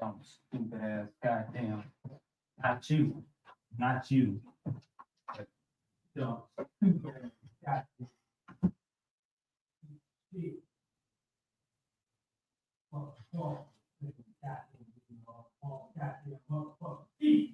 Dumb, stupid ass, goddamn. Not you. Not you. But dumb, stupid ass, goddamn. Shit. Fuck, fuck. Goddamn motherfucker. Shit.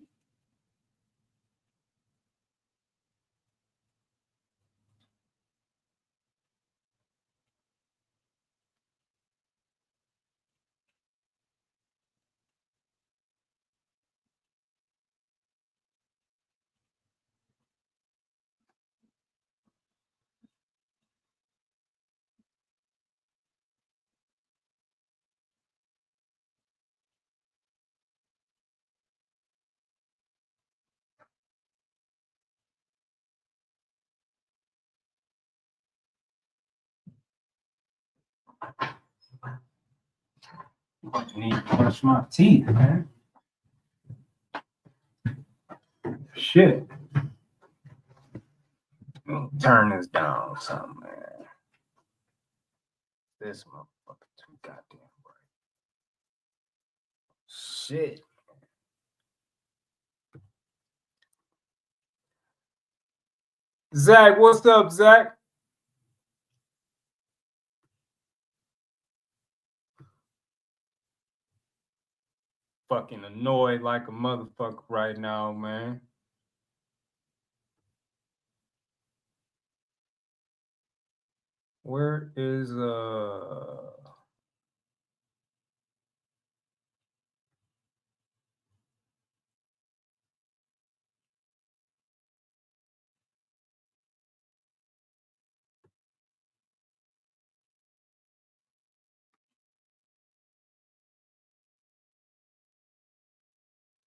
I need to brush my teeth, man. Shit. Turn this down something, man. This motherfucker too goddamn bright. Shit. Zach, what's up, Zach? Fucking annoyed like a motherfucker right now, man. Where is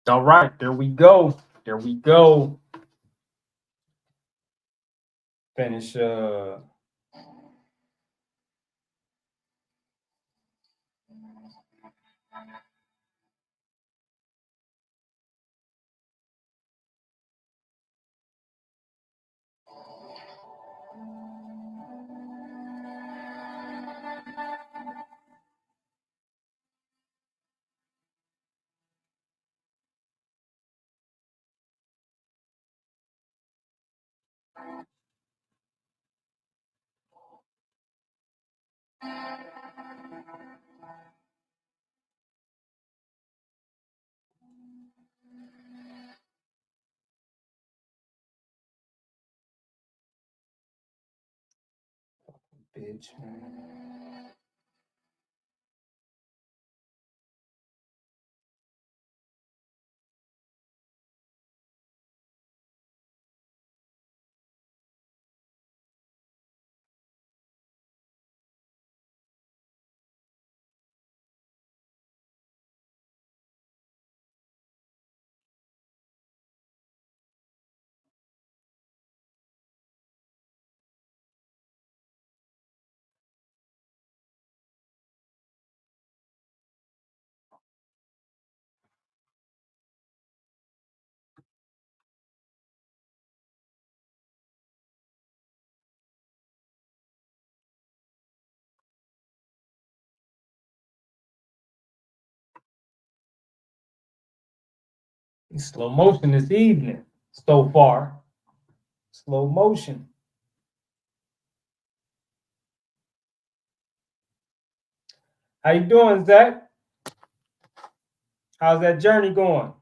all right, there we go. There we go. Finish bitch, man. Slow motion this evening so far. Slow motion. How you doing, Zach? How's that journey going?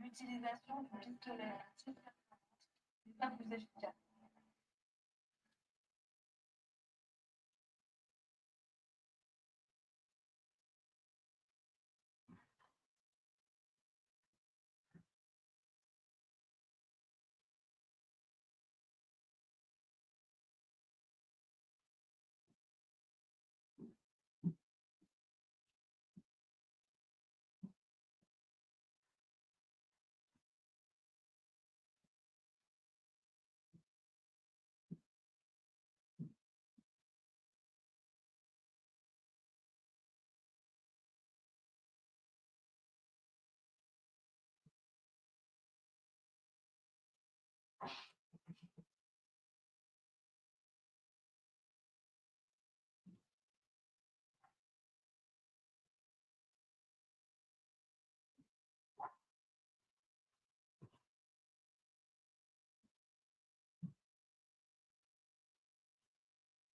l'utilisation du pistolet n'est pas plus efficace.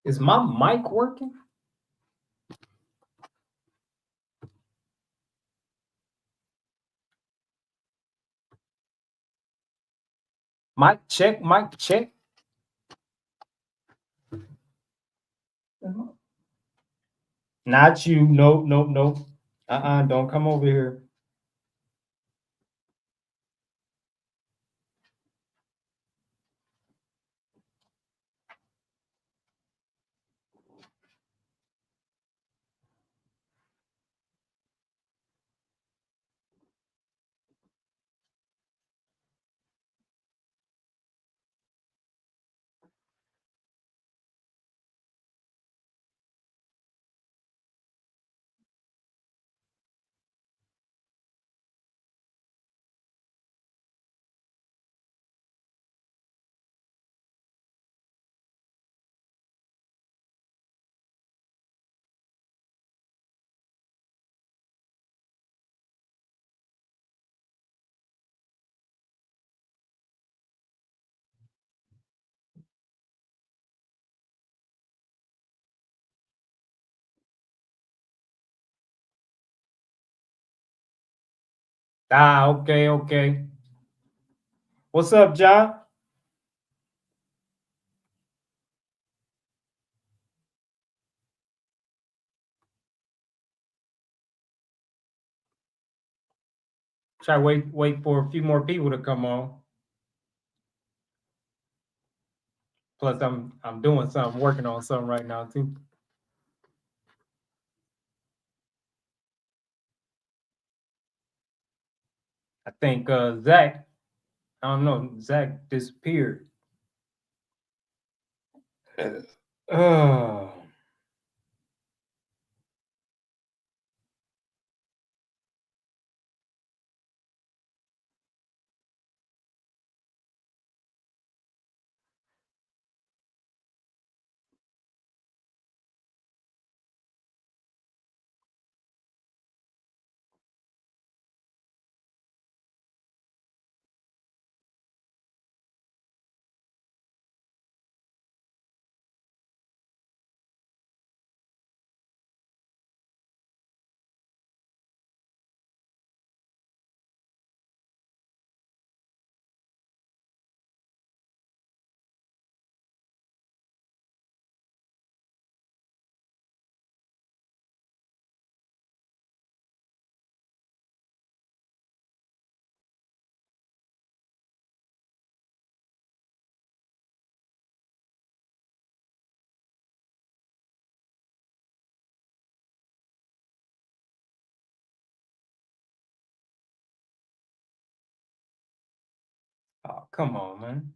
Is my mic working? Mic check, mic check. Not you. Nope, nope, nope. Don't come over here. Okay, okay. What's up, John? Try wait for a few more people to come on. Plus, I'm doing something, working on something right now too. I think Zach, I don't know, Zach disappeared. Uh, oh, come on, man.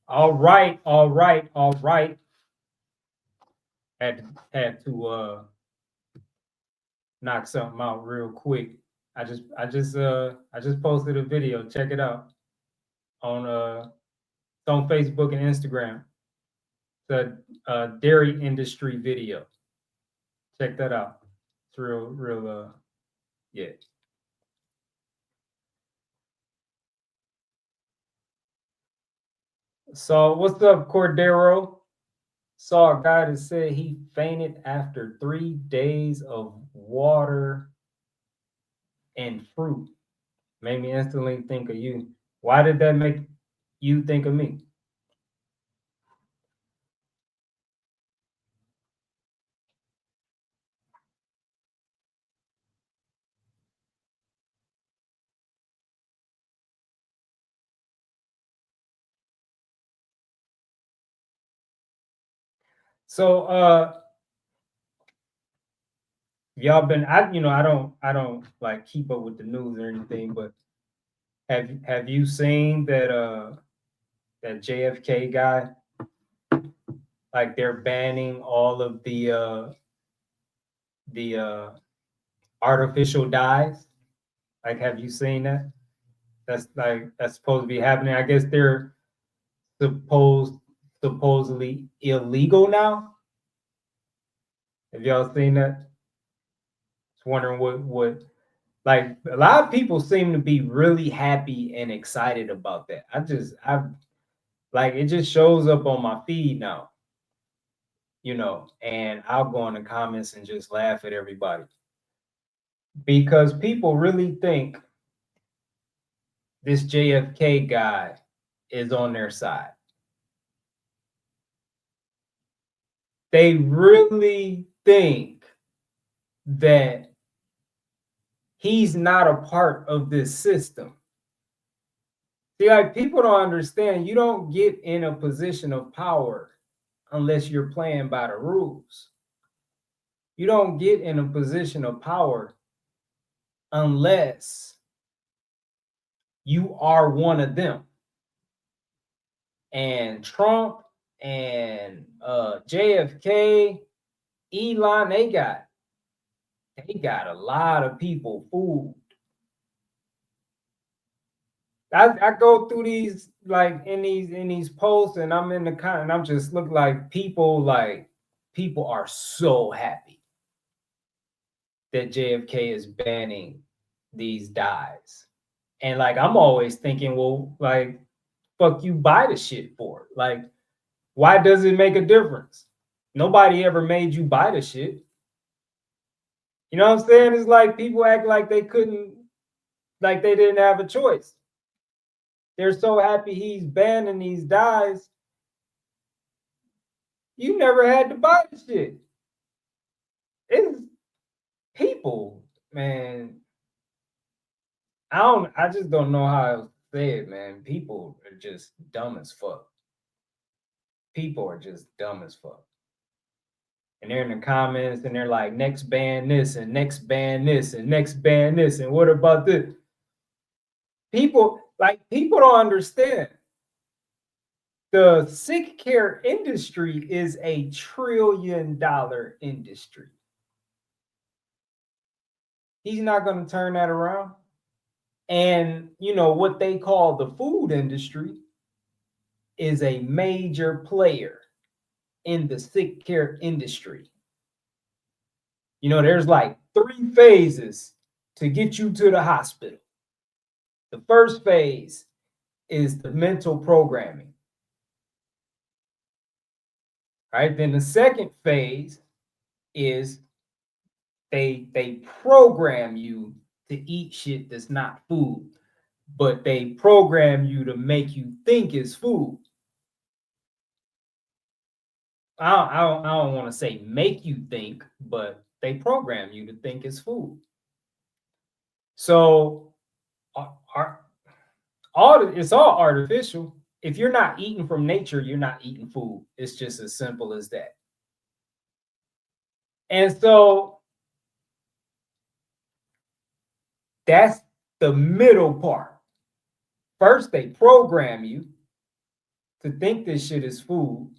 All right, all right, all right. Had to knock something out real quick. I just posted a video. Check it out on it's on Facebook and Instagram. It's a dairy industry video. Check that out. It's real yeah. So what's up, Cordero? Saw a guy that said he fainted after 3 days of water and fruit. Made me instantly think of you. Why did that make you think of me? So y'all been I don't like keep up with the news or anything, but have you seen that JFK guy? Like they're banning all of the artificial dyes. Like, have you seen that? That's supposed to be happening. I guess they're supposedly illegal now. Have y'all seen that? Just wondering what like a lot of people seem to be really happy and excited about that. I like it just shows up on my feed now, and I'll go in the comments and just laugh at everybody because people really think this JFK guy is on their side. They really think that he's not a part of this system. See, like people don't understand, you don't get in a position of power unless you're playing by the rules. You don't get in a position of power unless you are one of them. And Trump and JFK, Elon, they got a lot of people fooled. I go through these like in these posts and I'm in the comment and I'm just look like people are so happy that JFK is banning these dyes. And like I'm always thinking, well, like fuck you buy the shit for? Like, why does it make a difference? Nobody ever made you buy the shit. You know what I'm saying? It's like people act like they couldn't, like they didn't have a choice. They're so happy he's banning these dyes. You never had to buy the shit. It's people, man. I just don't know how to say it, man. People are just dumb as fuck. People are just dumb as fuck. And they're in the comments and they're like, next ban this and next ban this and next ban this. And what about this? People don't understand. The sick care industry is a $1 trillion industry. He's not going to turn that around. And what they call the food industry is a major player in the sick care industry. There's like 3 phases to get you to the hospital. The first phase is the mental programming. Right? Then the second phase is they program you to eat shit that's not food, but they program you to make you think it's food. I don't want to say make you think, but they program you to think it's food. So it's all artificial. If you're not eating from nature, you're not eating food. It's just as simple as that. And so that's the middle part. First, they program you to think this shit is food,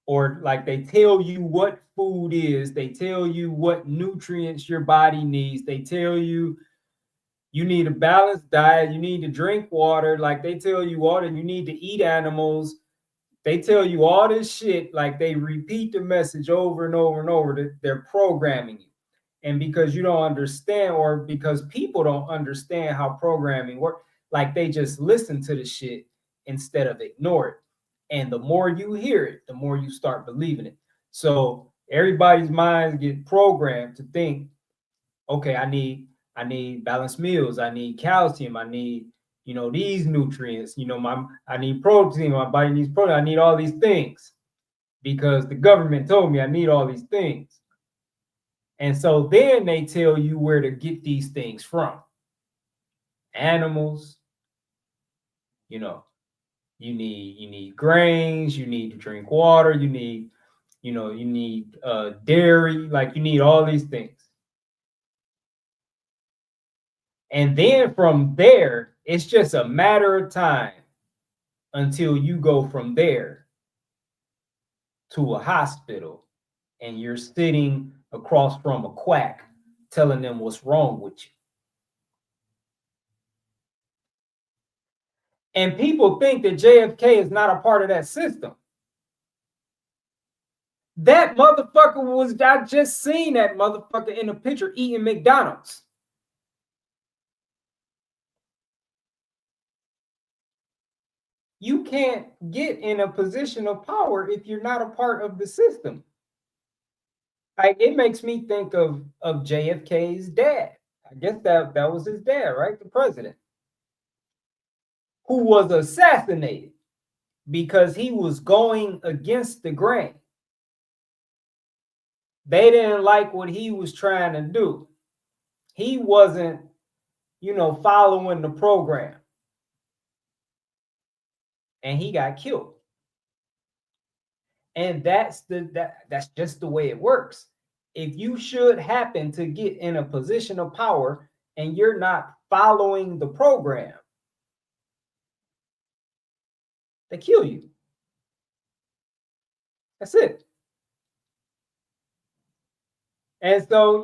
or like they tell you what food is, they tell you what nutrients your body needs, they tell you you need a balanced diet, you need to drink water, like they tell you water, you need to eat animals. They tell you all this shit, like they repeat the message over and over and over that they're programming you. And because you don't understand, or because people don't understand how programming works, like they just listen to the shit instead of ignore it. And the more you hear it, the more you start believing it. So everybody's minds get programmed to think, okay, I need balanced meals, I need calcium, I need these nutrients, I need protein, my body needs protein, I need all these things because the government told me I need all these things. And so then they tell you where to get these things from. Animals, you know, you need grains, you need to drink water, you need dairy, like you need all these things. And then from there, it's just a matter of time until you go from there to a hospital and you're sitting across from a quack telling them what's wrong with you. And people think that JFK is not a part of that system. That motherfucker was, I just seen that motherfucker in a picture eating McDonald's. You can't get in a position of power if you're not a part of the system. Like, it makes me think of JFK's dad. I guess that was his dad, right? The president, who was assassinated because he was going against the grain. They didn't like what he was trying to do. He wasn't, following the program. And he got killed. And that's just the way it works. If you should happen to get in a position of power and you're not following the program, they kill you. That's it. And so,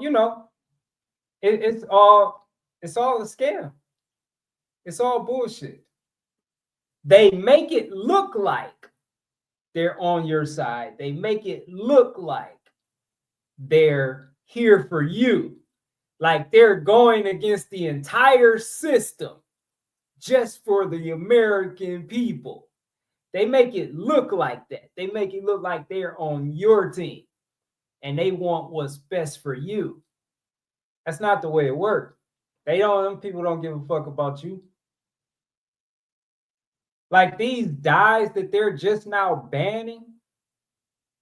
it's all a scam. It's all bullshit. They make it look like they're on your side. They make it look like they're here for you. Like they're going against the entire system just for the American people. They make it look like that. They make it look like they're on your team and they want what's best for you. That's not the way it works. Them people don't give a fuck about you. Like these dyes that they're just now banning.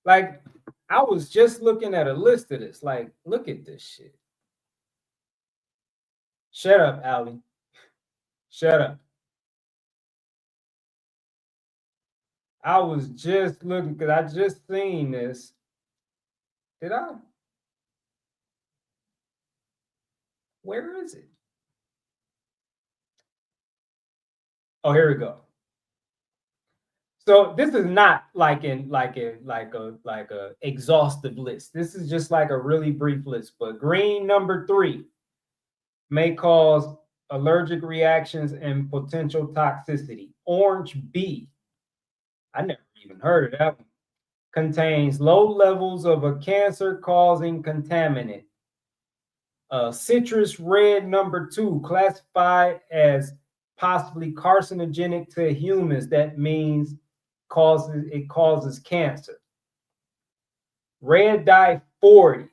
Like, I was just looking at a list of this. Like, look at this shit. Shut up, Allie. Shut up. I was just looking because I just seen this. Did I? Where is it? Oh, here we go. So this is not like a exhaustive list. This is just like a really brief list. But green number 3 may cause allergic reactions and potential toxicity. Orange B, I never even heard of that one, contains low levels of a cancer-causing contaminant. Citrus red number 2, classified as possibly carcinogenic to humans. That means it causes cancer. Red dye 40,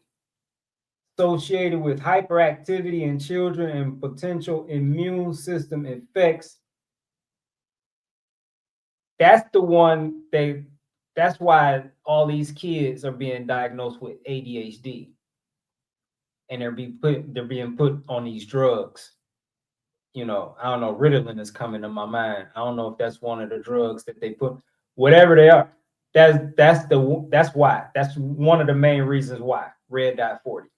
associated with hyperactivity in children and potential immune system effects. That's the one that's why all these kids are being diagnosed with ADHD. And they're being put on these drugs. I don't know, Ritalin is coming to my mind. I don't know if that's one of the drugs that they put, whatever they are. That's why. That's one of the main reasons why. red dye 40.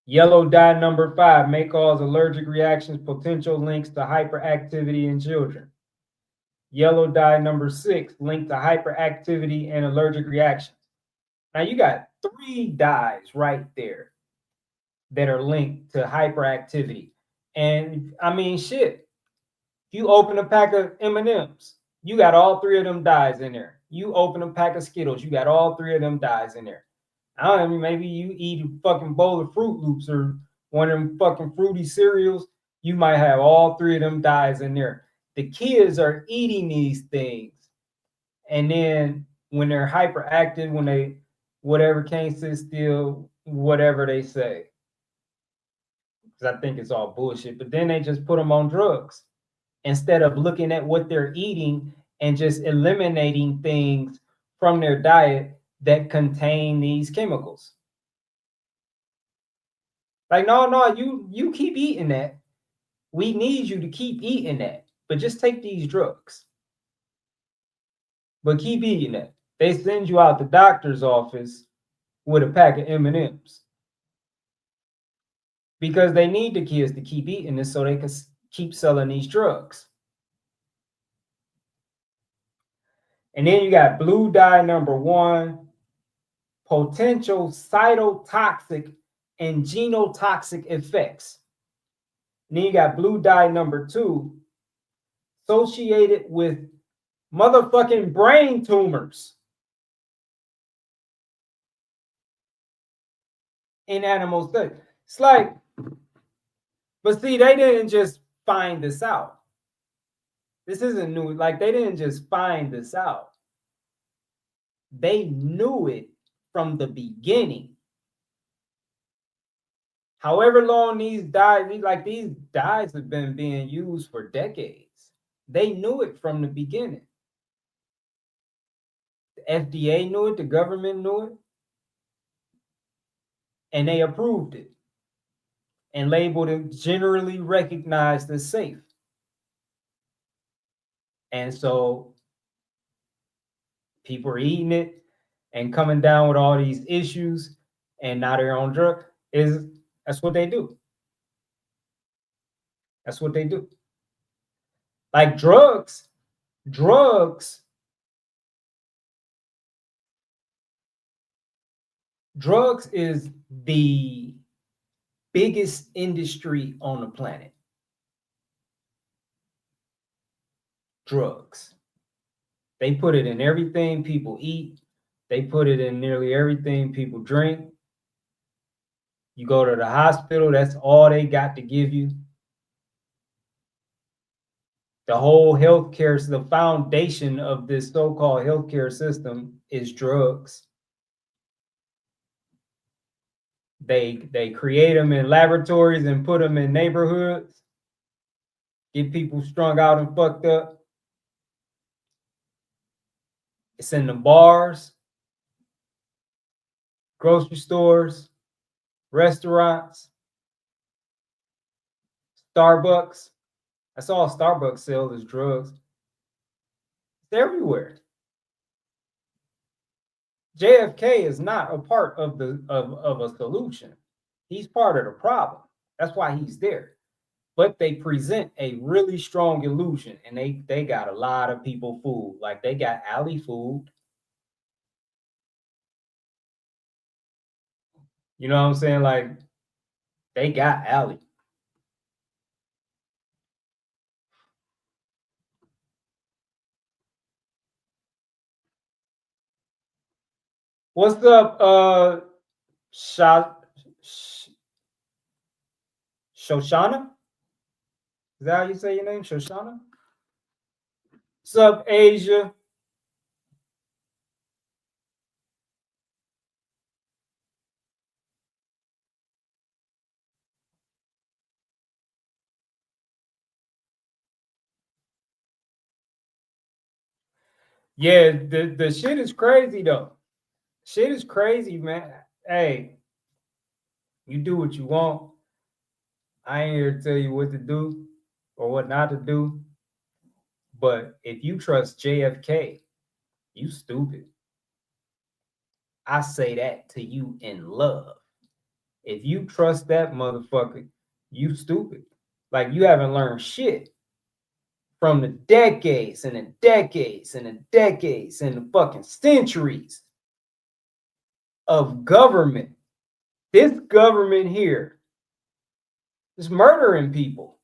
Yellow dye number 5 may cause allergic reactions, potential links to hyperactivity in children. Yellow dye number 6 linked to hyperactivity and allergic reactions. Now you got 3 dyes right there that are linked to hyperactivity. And I mean, shit, you open a pack of M&Ms, you got all 3 of them dyes in there. You open a pack of Skittles, you got all 3 of them dyes in there. I don't know, maybe you eat a fucking bowl of Fruit Loops or one of them fucking fruity cereals, you might have all 3 of them dyes in there. The kids are eating these things, and then when they're hyperactive, when they whatever can't sit still, whatever they say, because I think it's all bullshit. But then they just put them on drugs instead of looking at what they're eating and just eliminating things from their diet that contain these chemicals. Like, no, you keep eating that. We need you to keep eating that, but just take these drugs. But keep eating that. They send you out the doctor's office with a pack of M&Ms because they need the kids to keep eating this so they can keep selling these drugs. And then you got blue dye number 1, potential cytotoxic and genotoxic effects. And then you got blue dye number 2, associated with motherfucking brain tumors in animal studies. It's like, but see, they didn't just find this out. This isn't new. Like, they didn't just find this out. They knew it from the beginning. However long these dyes have been being used for decades. They knew it from the beginning. The FDA knew it, the government knew it, and they approved it and labeled it generally recognized as safe. And so people are eating it and coming down with all these issues, and now they're on drug. That's what they do. That's what they do. Like drugs is the biggest industry on the planet. Drugs. They put it in everything people eat. They put it in nearly everything people drink. You go to the hospital, that's all they got to give you. The whole healthcare, the foundation of this so-called healthcare system is drugs. They create them in laboratories and put them in neighborhoods, get people strung out and fucked up. It's in the bars, grocery stores, restaurants, Starbucks. That's all Starbucks sells is drugs. It's everywhere. JFK is not a part of a solution. He's part of the problem. That's why he's there. But they present a really strong illusion, and they got a lot of people fooled. Like, they got Allie fooled. You know what I'm saying? Like, they got Allie. What's up, Shoshana? Is that how you say your name, Shoshana? What's up, Asia? Yeah, the shit is crazy though. Shit is crazy, man. Hey, you do what you want. I ain't here to tell you what to do or what not to do. But if you trust JFK, you stupid. I say that to you in love. If you trust that motherfucker, you stupid. Like you haven't learned shit from the decades and the decades and the decades and the fucking centuries of government. This government here is murdering people.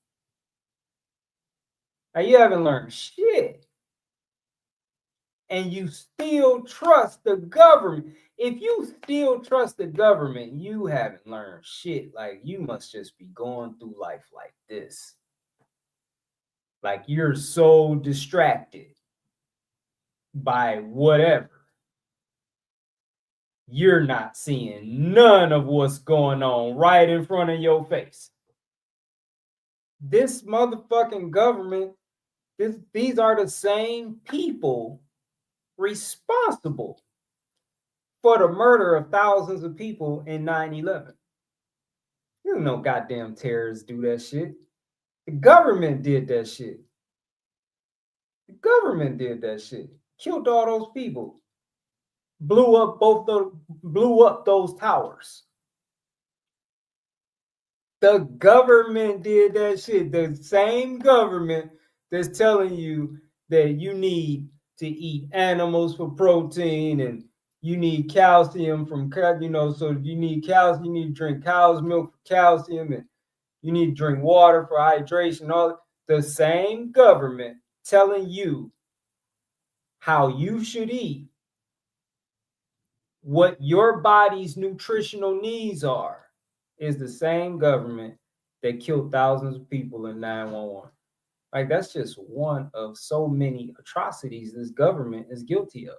Now you haven't learned shit. And you still trust the government. If you still trust the government, you haven't learned shit. Like you must just be going through life like this. Like you're so distracted by whatever. You're not seeing none of what's going on right in front of your face. This motherfucking government, these are the same people responsible for the murder of thousands of people in 9/11. You know, goddamn terrorists do that shit. The government did that shit. The government did that shit. Killed all those people. Blew up those towers. The government did that shit. The same government that's telling you that you need to eat animals for protein and you need calcium from, so you need calcium, you need to drink cow's milk for calcium and you need to drink water for hydration. All the same government telling you how you should eat, what your body's nutritional needs are, is the same government that killed thousands of people in 9/11. Like that's just one of so many atrocities this government is guilty of.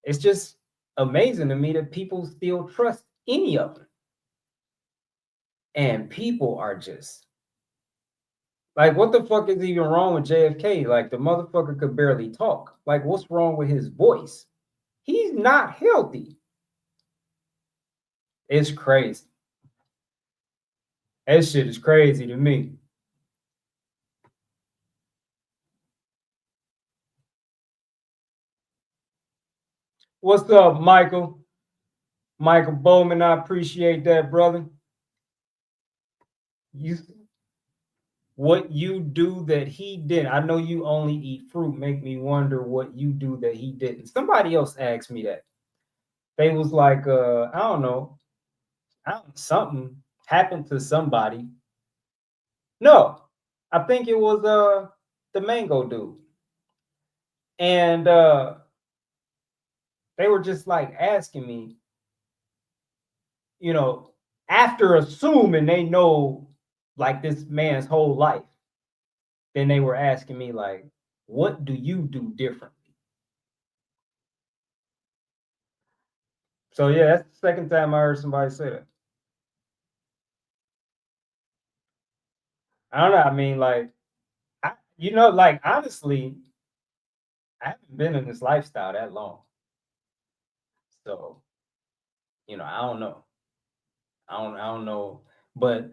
It's just amazing to me that people still trust any of them. And people are just like, what the fuck is even wrong with JFK? Like the motherfucker could barely talk. Like, what's wrong with his voice? He's not healthy. It's crazy. That shit is crazy to me. What's up, Michael? Michael Bowman, I appreciate that, brother. What you do that he didn't. I know you only eat fruit. Make me wonder what you do that he didn't. Somebody else asked me that. They was like, I don't know, something happened to somebody. No, I think it was the mango dude. And they were just like asking me, after assuming they know like this man's whole life, then they were asking me like, what do you do differently? So yeah, that's the second time I heard somebody say that. I don't know. I mean, like, like honestly, I haven't been in this lifestyle that long. So, I don't know. I don't know. But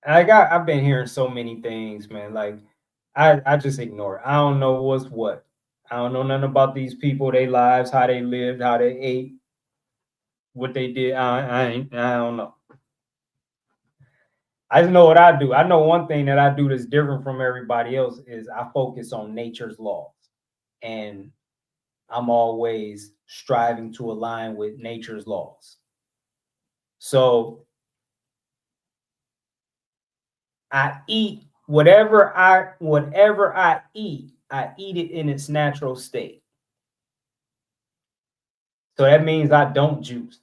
I've been hearing so many things, man. Like I just ignore it. I don't know what's what. I don't know nothing about these people, their lives, how they lived, how they ate, what they did. I don't know. I just know what I do. I know one thing that I do that's different from everybody else is I focus on nature's laws. And I'm always striving to align with nature's laws. So I eat whatever I eat, I eat it in its natural state. So that means I don't juice.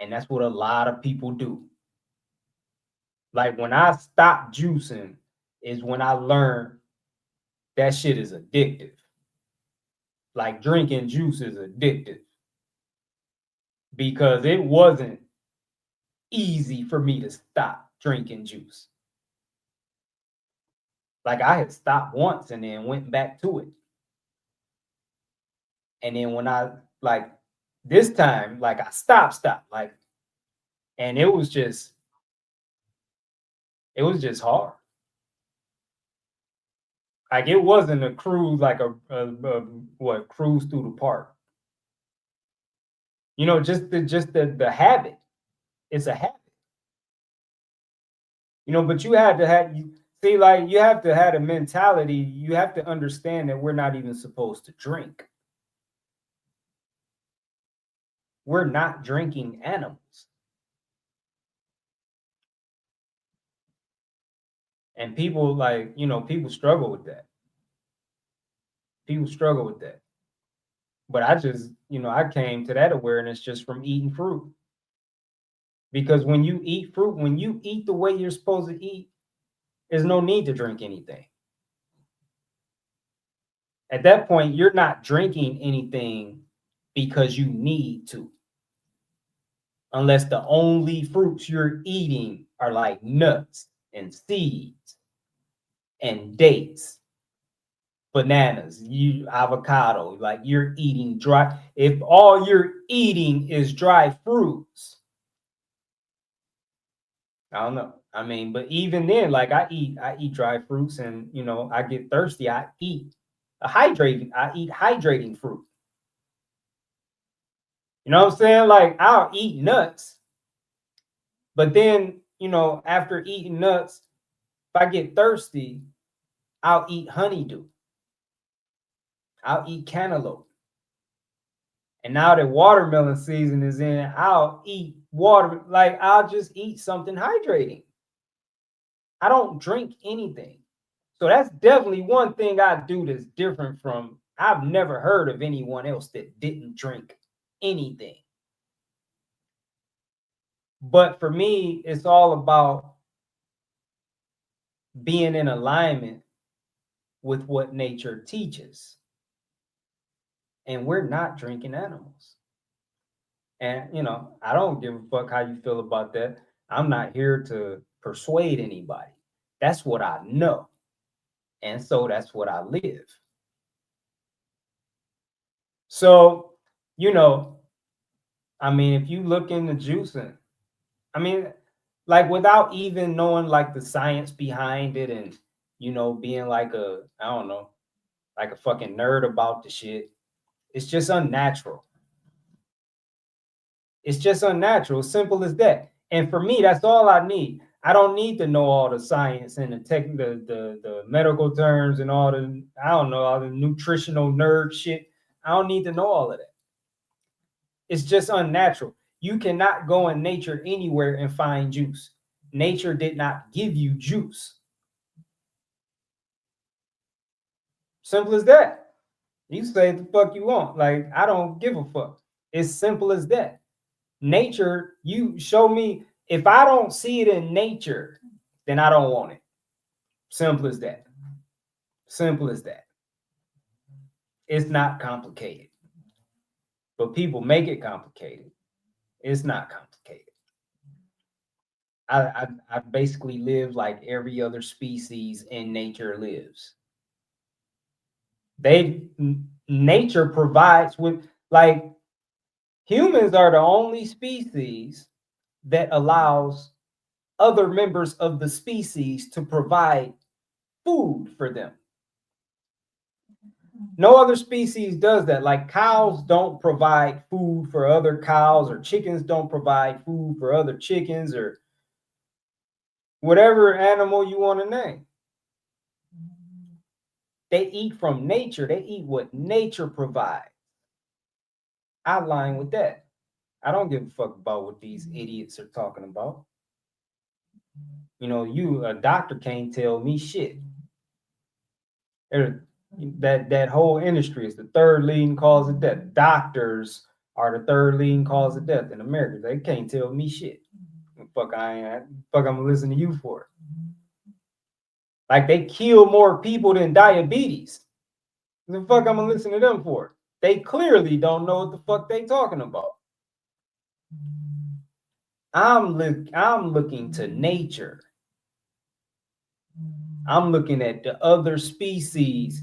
And that's what a lot of people do. Like when I stopped juicing is when I learned that shit is addictive. Like drinking juice is addictive. Because it wasn't easy for me to stop drinking juice. Like I had stopped once and then went back to it. And then when I like this time, like I stopped, like, and it was just hard. Like it wasn't a cruise, like a what cruise through the park. You know, just the habit. It's a habit. You know, but you had to have you see, like you have to have a mentality. You have to understand that we're not even supposed to drink. We're not drinking animals. And people like, you know, people struggle with that. People struggle with that. But I just, you know, I came to that awareness just from eating fruit. Because when you eat fruit, when you eat the way you're supposed to eat, there's no need to drink anything. At that point, you're not drinking anything because you need to. Unless the only fruits you're eating are like nuts and seeds and dates, bananas, avocado, like you're eating dry. If all you're eating is dry fruits, I don't know. I mean, but even then, like I eat dry fruits, and you know, I get thirsty. I eat hydrating fruit. You know what I'm saying? Like I'll eat nuts, but then, you know, after eating nuts, if I get thirsty, I'll eat honeydew. I'll eat cantaloupe. And now that watermelon season is in, I'll eat water. Like I'll just eat something hydrating. I don't drink anything. So that's definitely one thing I do that's different from, I've never heard of anyone else that didn't drink anything. But for me, it's all about being in alignment with what nature teaches. And we're not drinking animals. And, you know, I don't give a fuck how you feel about that. I'm not here to persuade anybody. That's what I know. And so that's what I live. So, you know, I mean, if you look into juicing, I mean, like without even knowing like the science behind it and, you know, being like I don't know, like a fucking nerd about the shit, it's just unnatural. It's just unnatural. Simple as that. And for me, that's all I need. I don't need to know all the science and the medical terms and all the, I don't know, all the nutritional nerd shit. I don't need to know all of that. It's just unnatural. You cannot go in nature anywhere and find juice. Nature did not give you juice. Simple as that. You say the fuck you want. Like, I don't give a fuck. It's simple as that. Nature, you show me, if I don't see it in nature, then I don't want it. Simple as that. Simple as that. It's not complicated. But people make it complicated. It's not complicated. I basically live like every other species in nature lives. Nature provides with, like, humans are the only species that allows other members of the species to provide food for them. No other species does that. Like cows don't provide food for other cows, or chickens don't provide food for other chickens, or whatever animal you want to name. They eat from nature. They eat what nature provides. I align with that. I don't give a fuck about what these idiots are talking about. You know, a doctor can't tell me shit. That whole industry is the third leading cause of death. Doctors are the third leading cause of death in America. They can't tell me shit. Fuck, I'm gonna listen to you for it. Like they kill more people than diabetes. The fuck I'm gonna listen to them for? They clearly don't know what the fuck they talking about. I'm looking to nature. I'm looking at the other species,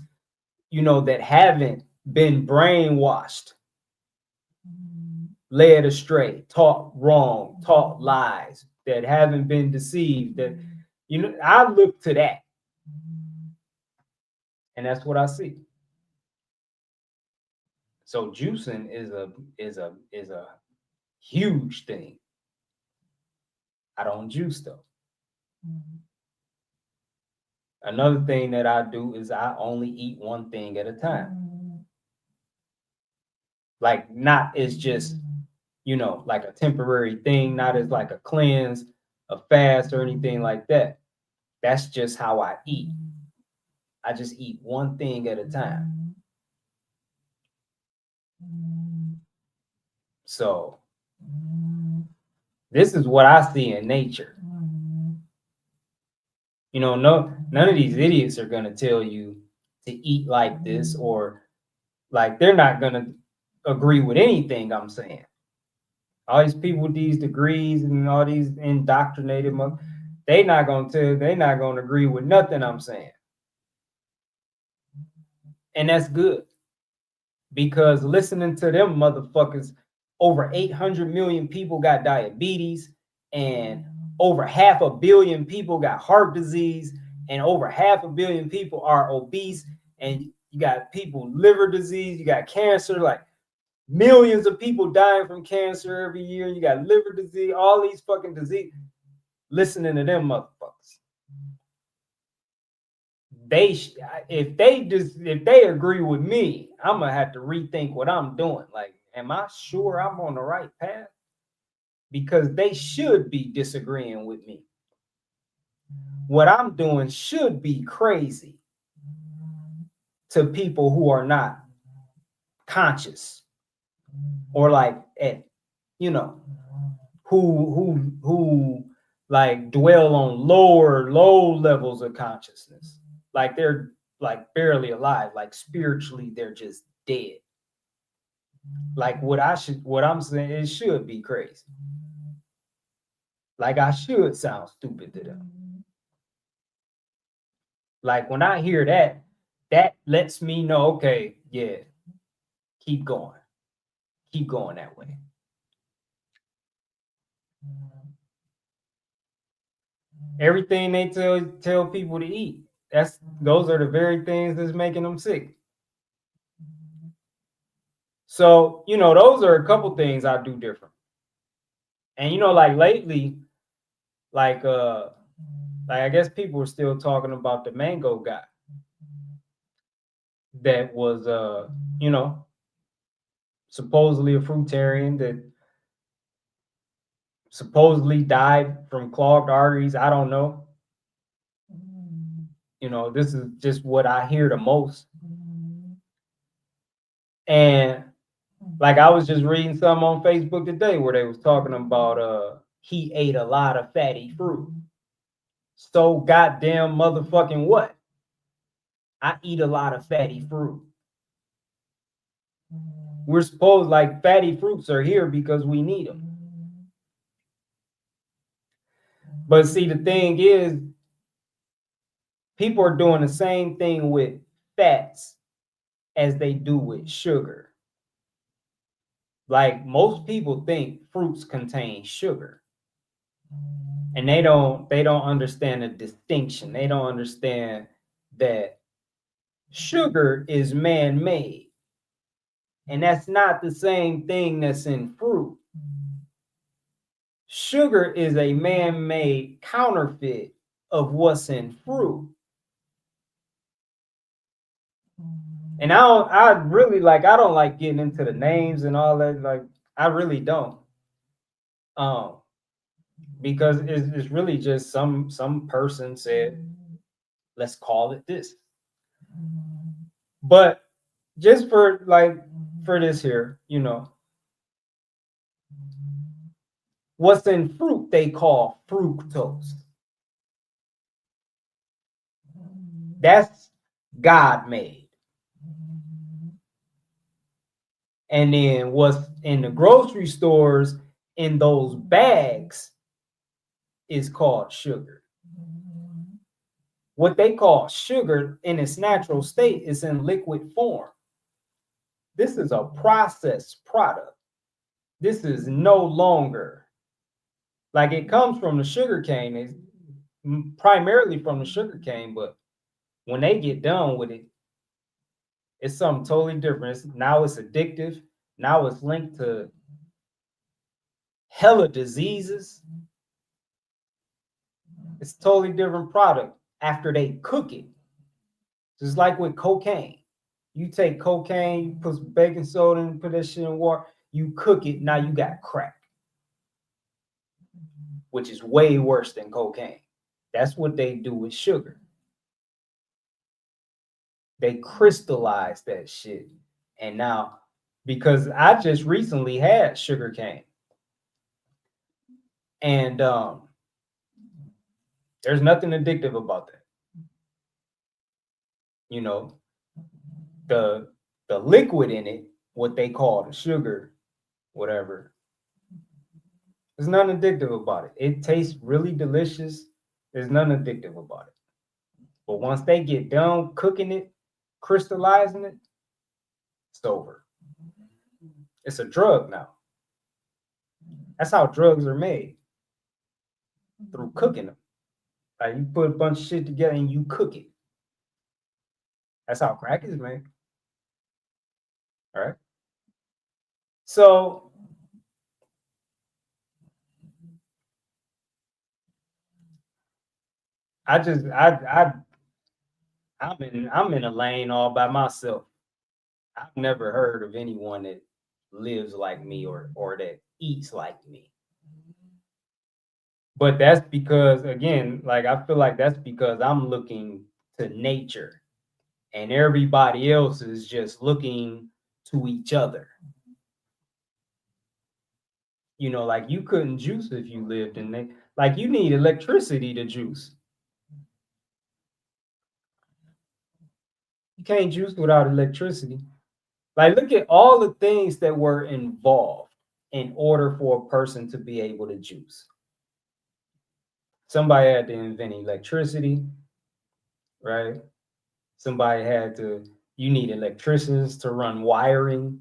you know, that haven't been brainwashed, led astray, taught wrong, taught lies, that haven't been deceived. That, you know, I look to that. And that's what I see. So juicing is a huge thing. I don't juice though. Another thing that I do is I only eat one thing at a time. Like not as just, like a temporary thing, not as like a cleanse, a fast or anything like that. That's just how I eat. I just eat one thing at a time. So this is what I see in nature. None of these idiots are going to tell you to eat like this, or like they're not going to agree with anything I'm saying. All these people with these degrees and all these indoctrinated, they're not going to agree with nothing I'm saying. And that's good, because listening to them motherfuckers, over 800 million people got diabetes, and over 500 million people got heart disease, and over 500 million people are obese, and you got people liver disease, you got cancer, like millions of people dying from cancer every year, you got liver disease, all these fucking diseases. Listening to them motherfuckers, if they agree with me, I'm gonna have to rethink what I'm doing. Like, am I sure I'm on the right path? Because they should be disagreeing with me. What I'm doing should be crazy to people who are not conscious, or like who like dwell on low levels of consciousness. Like they're like barely alive, like spiritually they're just dead. Like what I'm saying, it should be crazy. Like I should sound stupid to them. Like when I hear that, that lets me know, okay, yeah, keep going that way. Everything they tell people to eat, those are the very things that's making them sick. So, those are a couple things I do different. And like lately, like I guess people are still talking about the mango guy that was supposedly a fruitarian that supposedly died from clogged arteries. I don't know. This is just what I hear the most. And like I was just reading something on Facebook today where they was talking about he ate a lot of fatty fruit. So goddamn motherfucking what? I eat a lot of fatty fruit. We're supposed, like, fatty fruits are here because we need them. But see, the thing is, people are doing the same thing with fats as they do with sugar. Like most people think fruits contain sugar, and they don't understand the distinction. They don't understand that sugar is man-made, and that's not the same thing that's in fruit. Sugar is a man-made counterfeit of what's in fruit. And I don't like getting into the names and all that. Like, I really don't. Because it's really just some person said, let's call it this. But just for this here, what's in fruit they call fructose. That's God made. And then what's in the grocery stores in those bags is called sugar. What they call sugar in its natural state is in liquid form. This is a processed product. This is no longer, like, it comes from the sugar cane, it's primarily from the sugar cane, but when they get done with it, It's something totally different. Now it's addictive. Now it's linked to hella diseases. It's a totally different product after they cook it. Just like with cocaine. You take cocaine, you put some baking soda and put that shit in water, you cook it, now you got crack, which is way worse than cocaine. That's what they do with sugar. They crystallize that shit. And now, because I just recently had sugar cane, and there's nothing addictive about that. You know, the liquid in it, what they call the sugar, whatever, there's nothing addictive about it. It tastes really delicious. There's nothing addictive about it. But once they get done cooking it, crystallizing it, it's over. It's a drug now. That's how drugs are made, through cooking them. Like you put a bunch of shit together and you cook it. That's how crack is made. All right. So I'm in a lane all by myself. I've never heard of anyone that lives like me or that eats like me. But that's because, again, like I feel like that's because I'm looking to nature and everybody else is just looking to each other. You know, like you couldn't juice if you lived in nature. Like you need electricity to juice. You can't juice without electricity. Like look at all the things that were involved in order for a person to be able to juice. Somebody had to invent electricity, right? Somebody had to, you need electricians to run wiring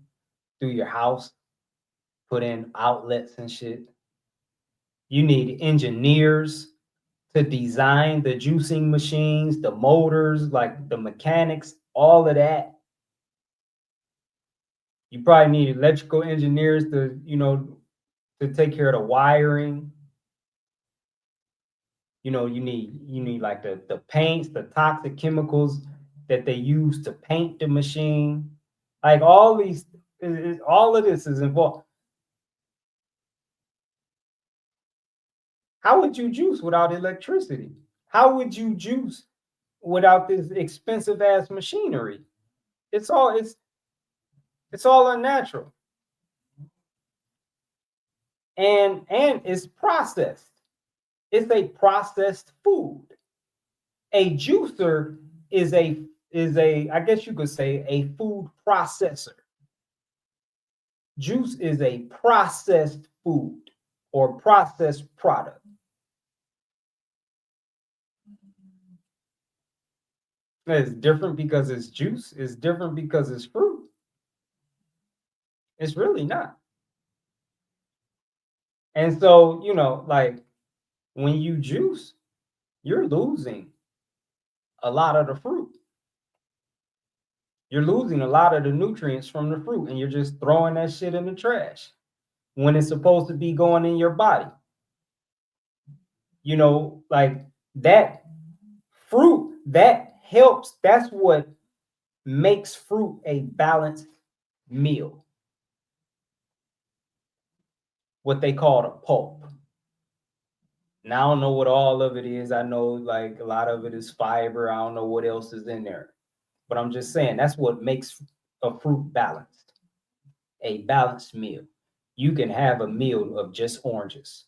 through your house, put in outlets and shit. You need engineers to design the juicing machines, the motors, like the mechanics, all of that. You probably need electrical engineers to, to take care of the wiring. You need like the paints, the toxic chemicals that they use to paint the machine. Like all of this is involved. How would you juice without electricity? How would you juice without this expensive ass machinery? It's all unnatural. And it's processed. It's a processed food. A juicer is a I guess you could say a food processor. Juice is a processed food or processed product. It's different because it's juice. It's different because it's fruit. It's really not. And so, like when you juice, you're losing a lot of the fruit. You're losing a lot of the nutrients from the fruit and you're just throwing that shit in the trash when it's supposed to be going in your body. Like that fruit that helps. That's what makes fruit a balanced meal. What they call the pulp. Now, I don't know what all of it is. I know like a lot of it is fiber. I don't know what else is in there. But I'm just saying that's what makes a fruit balanced. A balanced meal. You can have a meal of just oranges.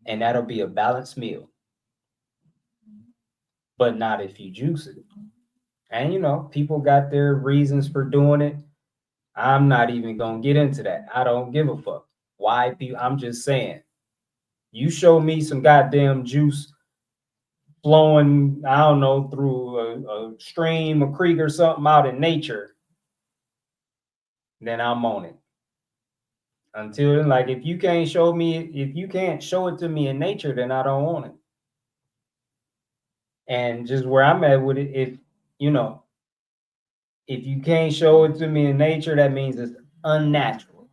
And that'll be a balanced meal. But not if you juice it. And people got their reasons for doing it. I'm not even gonna get into that. I don't give a fuck. Why people? I'm just saying. You show me some goddamn juice flowing, I don't know, through a stream, a creek, or something out in nature, then I'm on it. Until then, like if you can't show it to me in nature, then I don't want it. And just where I'm at with it, if you know, if you can't show it to me in nature, that means it's unnatural.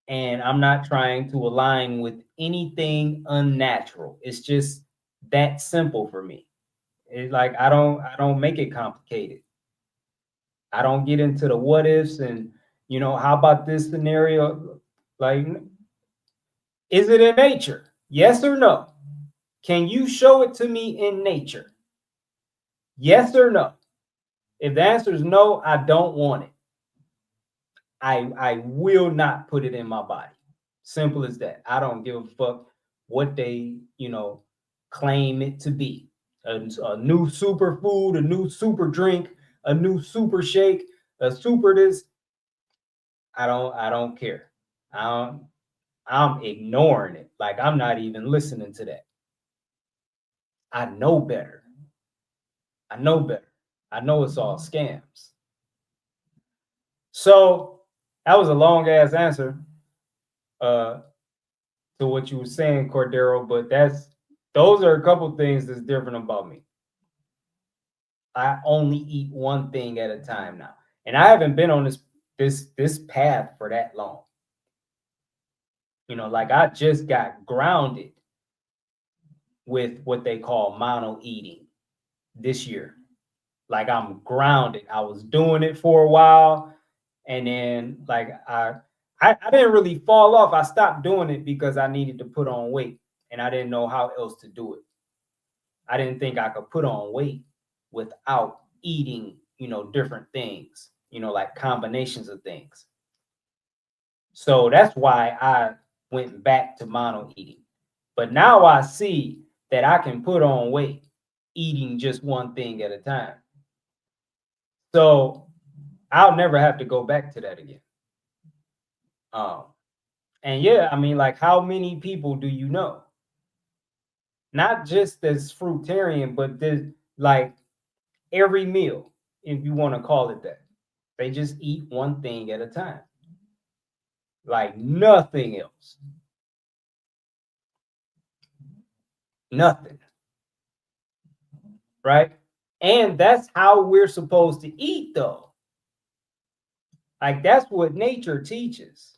And I'm not trying to align with anything unnatural. It's just that simple for me. It's like I don't make it complicated. I don't get into the what ifs and how about this scenario? Like, is it in nature? Yes or no? Can you show it to me in nature? Yes or no? If the answer is no, I don't want it. I will not put it in my body. Simple as that. I don't give a fuck what they, claim it to be. A new superfood, a new super drink, a new super shake, a super this. I don't care. I'm ignoring it. Like I'm not even listening to that. I know better. I know better. I know it's all scams. So that was a long ass answer uh to what you were saying, Cordero, but those are a couple things that's different about me. I only eat one thing at a time now. And I haven't been on this path for that long. Like I just got grounded with what they call mono eating this year. Like I'm grounded. I was doing it for a while, and then like I didn't really fall off. I stopped doing it because I needed to put on weight, and I didn't know how else to do it. I didn't think I could put on weight without eating, different things, like combinations of things. So that's why I went back to mono eating. But now I see that I can put on weight eating just one thing at a time. So I'll never have to go back to that again. Um, and yeah, I mean, like, how many people do you know? Not just as fruitarian, but there's like every meal, if you want to call it that. They just eat one thing at a time, like nothing else, nothing, right? And that's how we're supposed to eat, though. Like that's what nature teaches.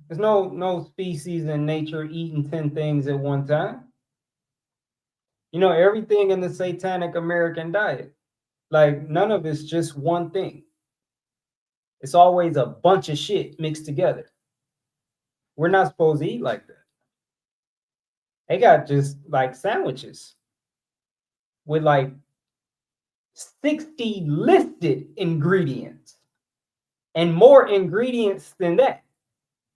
There's no species in nature eating 10 things at one time. Everything in the Satanic American diet, like none of it's just one thing. It's always a bunch of shit mixed together. We're not supposed to eat like that. They got just like sandwiches with like 60 listed ingredients and more ingredients than that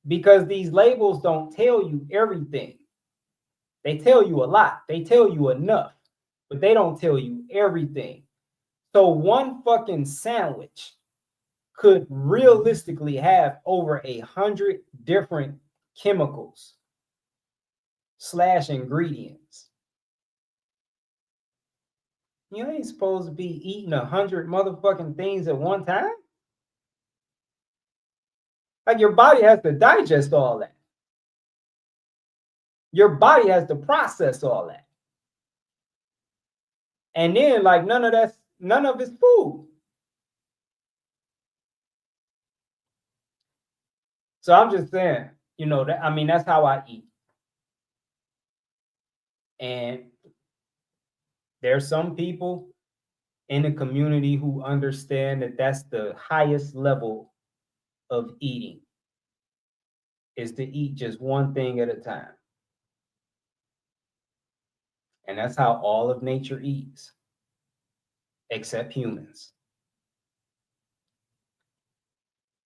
because these labels don't tell you everything. They tell you a lot. They tell you enough, but they don't tell you everything. So one fucking sandwich could realistically have over 100 different chemicals / ingredients. You ain't supposed to be eating 100 motherfucking things at one time. Like your body has to digest all that. Your body has to process all that. And then like none of it's food. So I'm just saying, that's how I eat. And there's some people in the community who understand that that's the highest level of eating is to eat just one thing at a time. And that's how all of nature eats, except humans.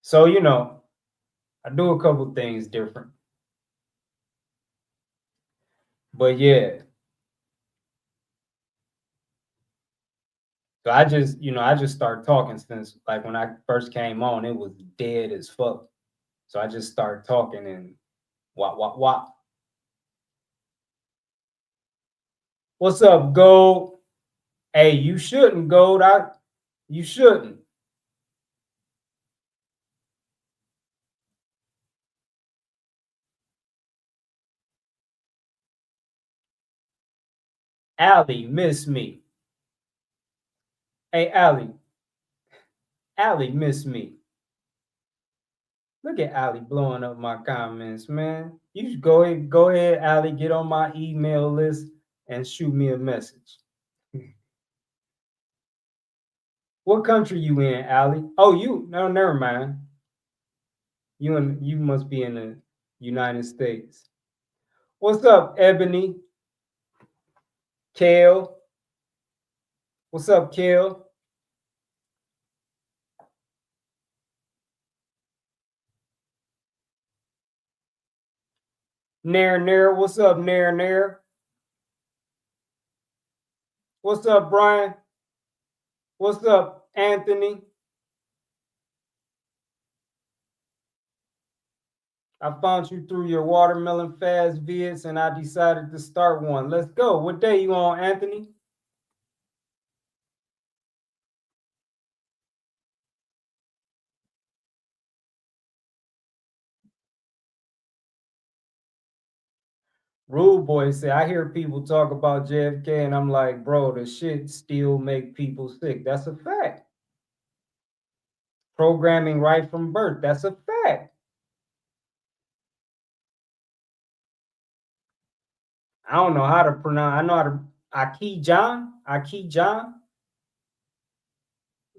So, I do a couple things different. But yeah. So I just started talking since like when I first came on, it was dead as fuck. So I just started talking and what. What's up, Gold? Hey, you shouldn't, Gold. You shouldn't. Allie, miss me. Hey, Allie, miss me. Look at Allie blowing up my comments, man. You should go ahead, Allie, get on my email list and shoot me a message. What country you in, Allie? Oh, no, never mind. You must be in the United States. What's up, Ebony? Kale? What's up, Kale? Nair, what's up, Nair? What's up, Brian? What's up, Anthony? I found you through your watermelon fast vids and I decided to start one. Let's go. What day you on, Anthony? Rude Boy said, I hear people talk about JFK and I'm like, bro, the shit still make people sick. That's a fact. Programming right from birth. That's a fact. I don't know how to pronounce. I know how to Aki John.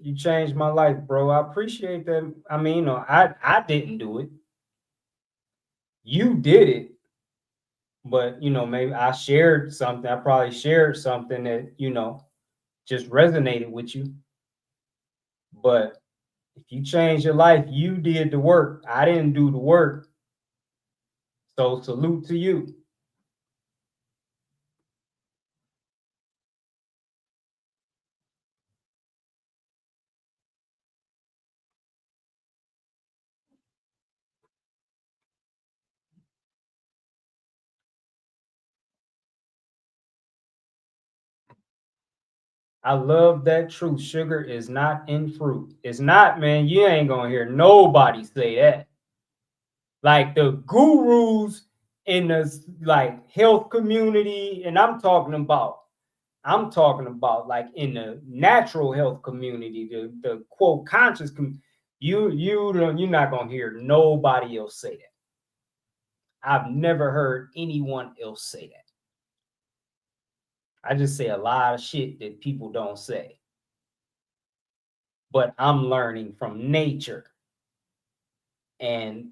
You changed my life, bro. I appreciate that. I mean, I didn't do it. You did it. But maybe I shared something. I probably shared something that, just resonated with you. But if you change your life, you did the work. I didn't do the work. So salute to you. I love that truth. Sugar is not in fruit. It's not, man. You ain't gonna hear nobody say that. Like the gurus in the health community, and I'm talking about like in the natural health community, the quote conscious community. You're not gonna hear nobody else say that. I've never heard anyone else say that. I just say a lot of shit that people don't say. But I'm learning from nature. And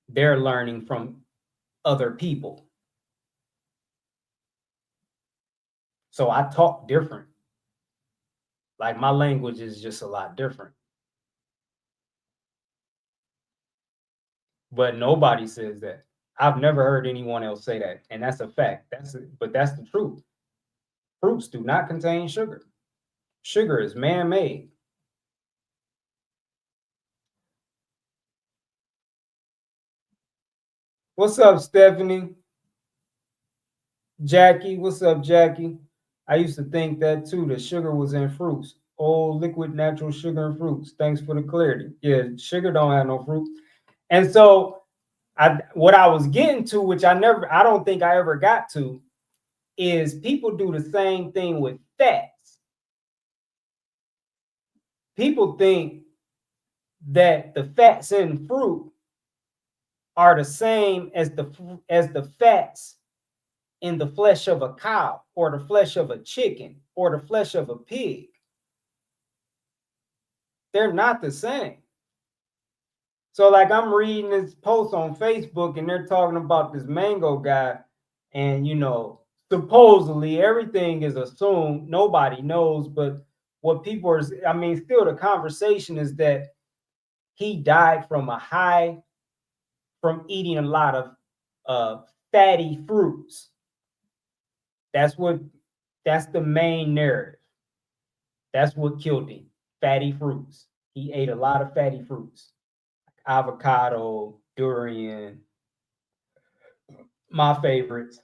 they're learning from other people. So I talk different. Like my language is just a lot different. But nobody says that. I've never heard anyone else say that. And that's a fact. But that's the truth. Fruits do not contain sugar. Sugar is man-made. What's up, Stephanie? Jackie, what's up, Jackie? I used to think that too, that sugar was in fruits. Oh, liquid natural sugar and fruits. Thanks for the clarity. Yeah, sugar don't have no fruit. And so what I was getting to, which I don't think I ever got to, is people do the same thing with fats. People think that the fats in fruit are the same as the fats in the flesh of a cow or the flesh of a chicken or the flesh of a pig. They're not the same. So like I'm reading this post on Facebook and they're talking about this mango guy and supposedly everything is assumed, nobody knows, but what people are, still the conversation is that he died from eating a lot of fatty fruits. That's the main narrative. That's what killed him. Fatty fruits. He ate a lot of fatty fruits. Avocado, durian, my favorites.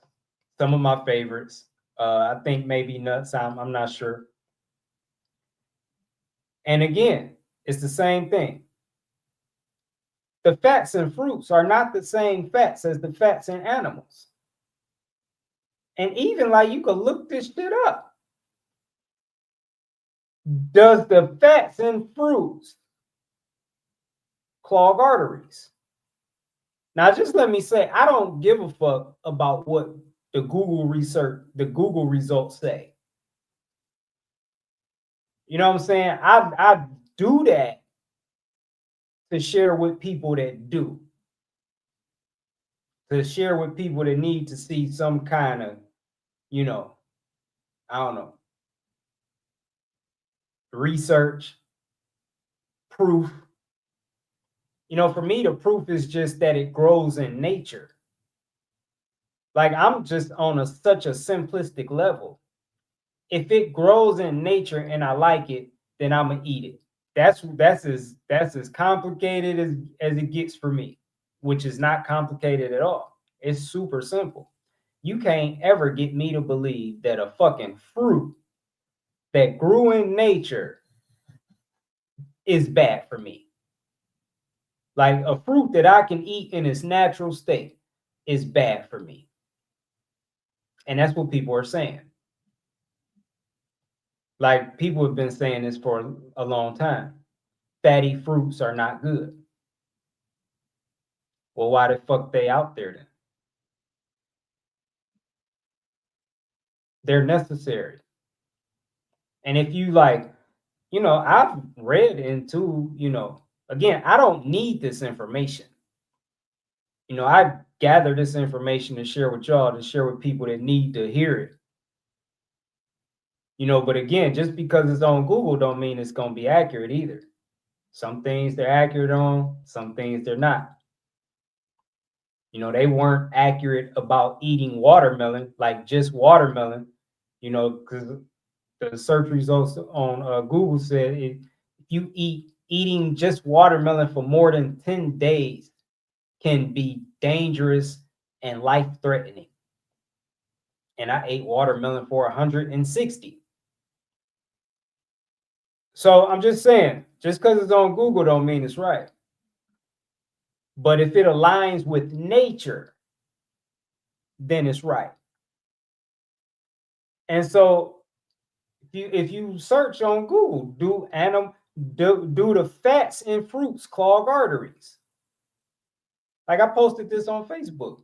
Some of my favorites. I think maybe nuts. I'm not sure. And again, it's the same thing. The fats in fruits are not the same fats as the fats in animals. And even like you could look this shit up. Does the fats in fruits clog arteries? Now, just let me say, I don't give a fuck about what the Google results say. You know what I'm saying? I do that to share with people that do, to share with people that need to see some kind of, you know, I don't know, research, proof. You know, for me, the proof is just that it grows in nature. Like I'm just on such a simplistic level. If it grows in nature and I like it, then I'm gonna eat it. That's as complicated as it gets for me, which is not complicated at all. It's super simple. You can't ever get me to believe that a fucking fruit that grew in nature is bad for me. Like a fruit that I can eat in its natural state is bad for me. And that's what people are saying. Like people have been saying this for a long time. Fatty fruits are not good. Well, why the fuck they out there then? They're necessary. And if you like, I've read into, again, I don't need this information. I gather this information to share with y'all, to share with people that need to hear it. But again, just because it's on Google don't mean it's going to be accurate either. Some things they're accurate on, some things they're not. They weren't accurate about eating watermelon, like just watermelon, because the search results on Google said if you eating just watermelon for more than 10 days can be dangerous and life-threatening. And I ate watermelon for 160. So I'm just saying, just because it's on Google don't mean it's right. But if it aligns with nature, then it's right. And so if you search on Google, do the fats in fruits clog arteries? Like I posted this on Facebook.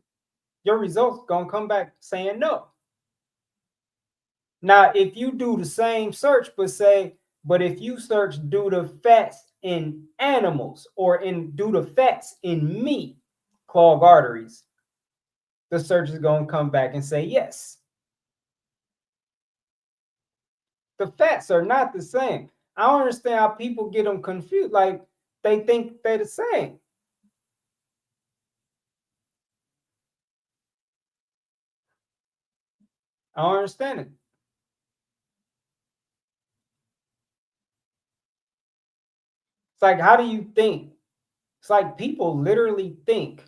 Your results gonna come back saying no. Now, if you do the same search, but if you search do the fats in animals or do the fats in meat clog arteries, the search is gonna come back and say yes. The fats are not the same. I don't understand how people get them confused. Like they think they're the same. I don't understand it. It's like, how do you think? It's like people literally think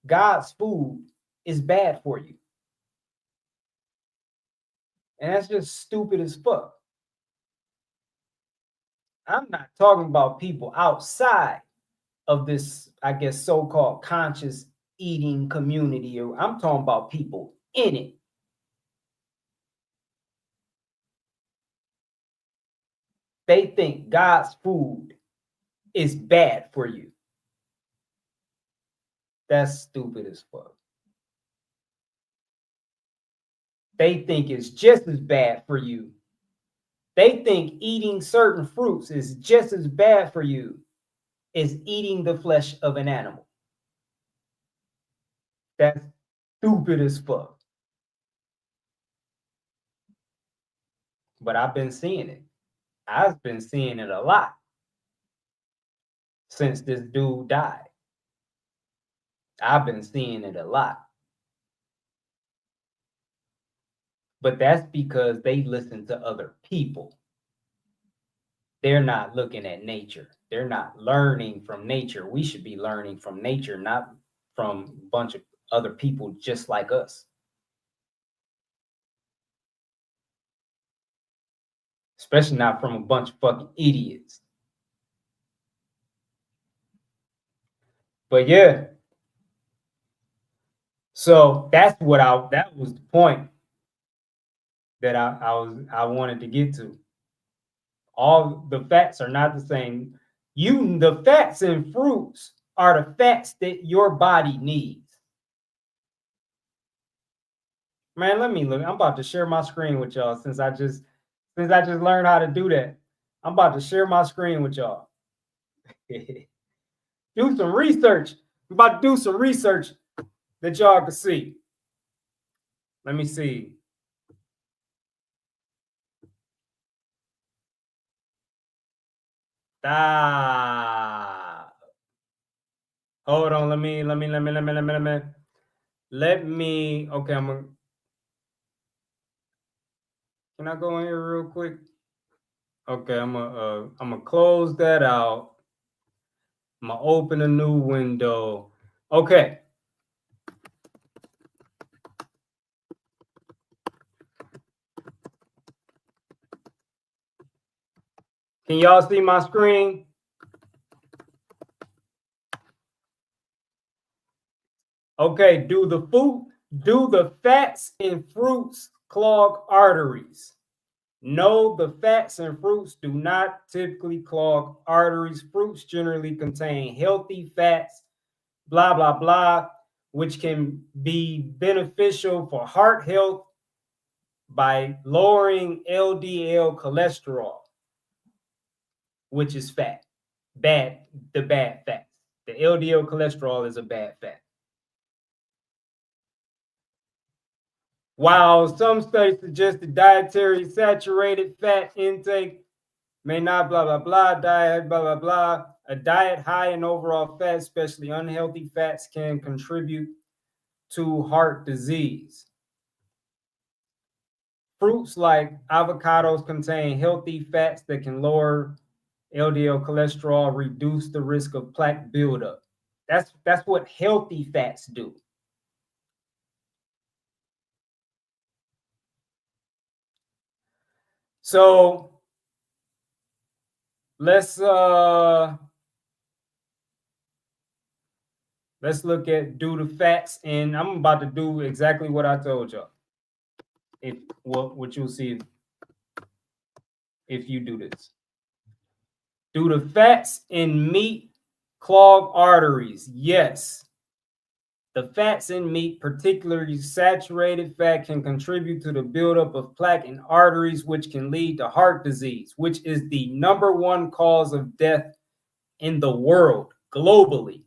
God's food is bad for you. And that's just stupid as fuck. I'm not talking about people outside of this, I guess, so-called conscious eating community. I'm talking about people in it. They think God's food is bad for you. That's stupid as fuck. They think it's just as bad for you. They think eating certain fruits is just as bad for you as eating the flesh of an animal. That's stupid as fuck. But I've been seeing it. I've been seeing it a lot since this dude died. I've been seeing it a lot. But that's because they listen to other people. They're not looking at nature. They're not learning from nature. We should be learning from nature, not from a bunch of other people just like us. Especially not from a bunch of fucking idiots. But yeah. So that was the point that I wanted to get to. All the fats are not the same. The fats in fruits are the fats that your body needs. Man, let me look. I'm about to share my screen with y'all since I just learned how to do that. I'm about to share my screen with y'all. Do some research. I'm about to do some research that y'all can see. Let me see. Ah. Hold on. Let me. Okay, can I go in here real quick? Okay, I'm gonna close that out. I'm gonna open a new window. Okay. Can y'all see my screen? Okay, do the fats in fruits clog arteries? No, the fats in fruits do not typically clog arteries. Fruits generally contain healthy fats, blah, blah, blah, which can be beneficial for heart health by lowering LDL cholesterol, which is fat. The bad fats. The LDL cholesterol is a bad fat. While some studies suggest that dietary saturated fat intake may not blah, blah, blah, diet, blah, blah, blah. A diet high in overall fat, especially unhealthy fats, can contribute to heart disease. Fruits like avocados contain healthy fats that can lower LDL cholesterol, reduce the risk of plaque buildup. That's what healthy fats do. So let's look at do the fats, and I'm about to do exactly what I told y'all. If what you'll see if you do this. Do the fats in meat clog arteries? Yes. The fats in meat, particularly saturated fat, can contribute to the buildup of plaque in arteries, which can lead to heart disease, which is the #1 cause of death in the world globally.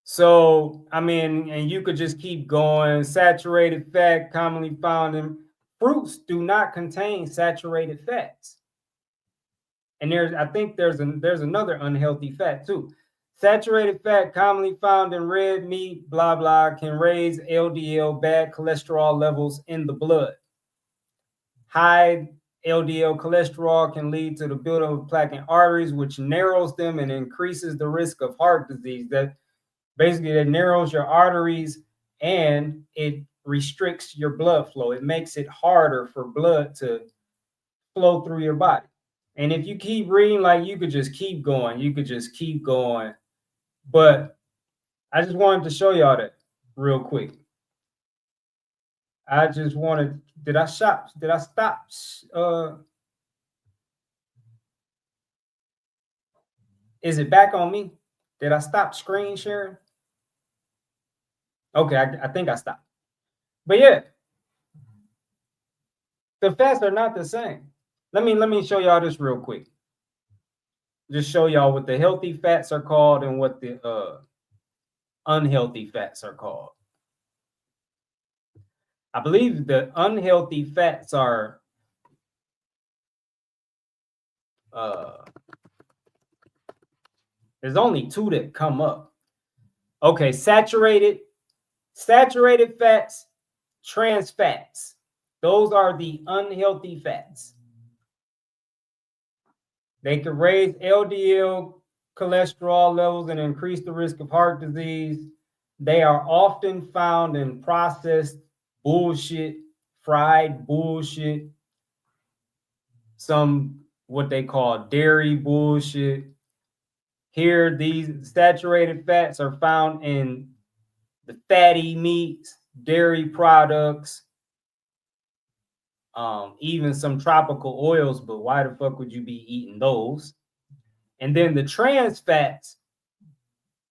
So, I mean, and you could just keep going. Saturated fat, commonly found in fruits, do not contain saturated fats. And I think there's another unhealthy fat too. Saturated fat, commonly found in red meat, blah, blah, can raise LDL, bad cholesterol levels in the blood. High LDL cholesterol can lead to the buildup of plaque in arteries, which narrows them and increases the risk of heart disease. That narrows your arteries and it restricts your blood flow. It makes it harder for blood to flow through your body. And if you keep reading, like you could just keep going. You could just keep going. But I just wanted to show y'all that real quick. I just wanted, did I stop? Is it back on me? Did I stop screen sharing? Okay, I think I stopped. But yeah, the fats are not the same. Let me show y'all this real quick. Just show y'all what the healthy fats are called and what the unhealthy fats are called. I believe the unhealthy fats are there's only 2 that come up. Okay, saturated fats, trans fats. Those are the unhealthy fats. They can raise LDL cholesterol levels and increase the risk of heart disease. They are often found in processed bullshit, fried bullshit, some what they call dairy bullshit. Here, these saturated fats are found in the fatty meats, dairy products, even some tropical oils, but why the fuck would you be eating those? And then the trans fats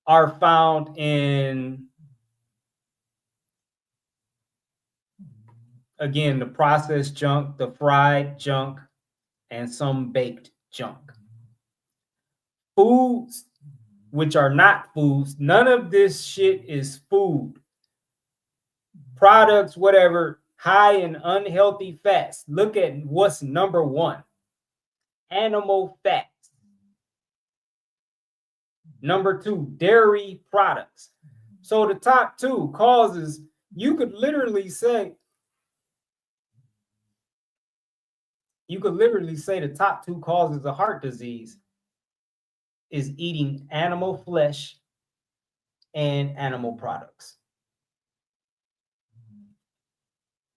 are found in, again, the processed junk, the fried junk, and some baked junk. Foods, which are not foods, none of this shit is food. Products, whatever, high in unhealthy fats. Look at what's number one. Animal fats. Number two, dairy products. So the top two causes, you could literally say the top two causes of heart disease is eating animal flesh and animal products.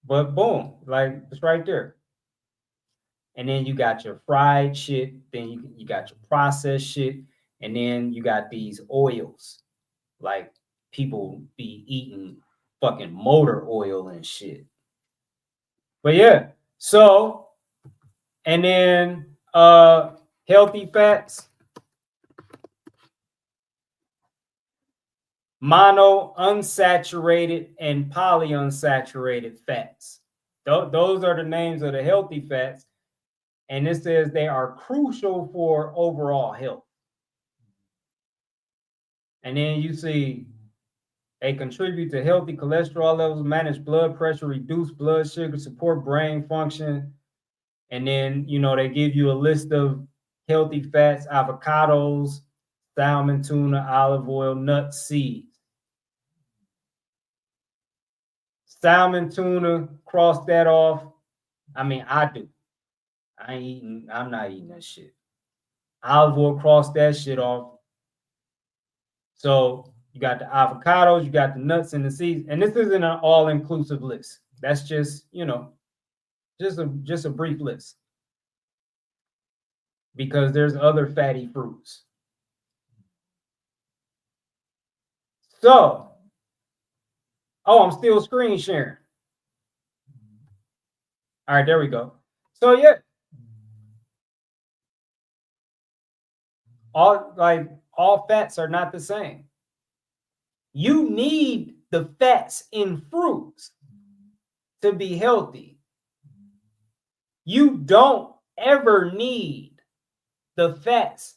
But boom, like it's right there. And then you got your fried shit, then you got your processed shit, and then you got these oils. Like people be eating fucking motor oil and shit. But yeah, so, and then healthy fats, mono unsaturated and polyunsaturated fats. Those are the names of the healthy fats. And it says they are crucial for overall health. And then you see they contribute to healthy cholesterol levels, manage blood pressure, reduce blood sugar, support brain function. And then, you know, they give you a list of healthy fats: avocados, salmon, tuna, olive oil, nuts, seeds. Salmon, tuna, cross that off. I mean, I do. I'm not eating that shit. Olive oil, cross that shit off. So you got the avocados, you got the nuts and the seeds, and this isn't an all-inclusive list. That's just, you know, just a brief list, because there's other fatty fruits. So, oh, I'm still screen sharing. All right, there we go. So yeah, all fats are not the same. You need the fats in fruits to be healthy. You don't ever need the fats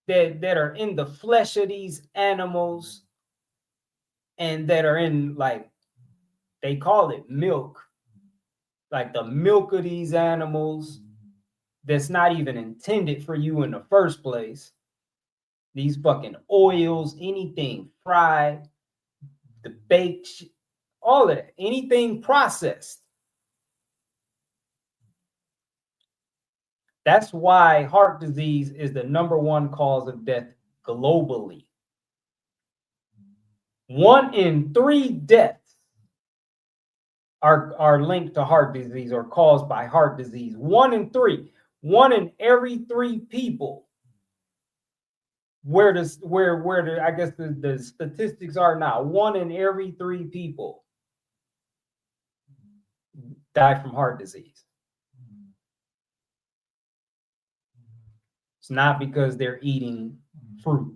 that are in the flesh of these animals and that are in, like, they call it milk, like the milk of these animals that's not even intended for you in the first place. These fucking oils, anything fried, the baked, all of that, anything processed. That's why heart disease is the #1 cause of death globally. 1 in 3 deaths are linked to heart disease or caused by heart disease. 1 in 3. 1 in every 3 people. Where I guess the statistics are now, 1 in every 3 people die from heart disease. It's not because they're eating fruit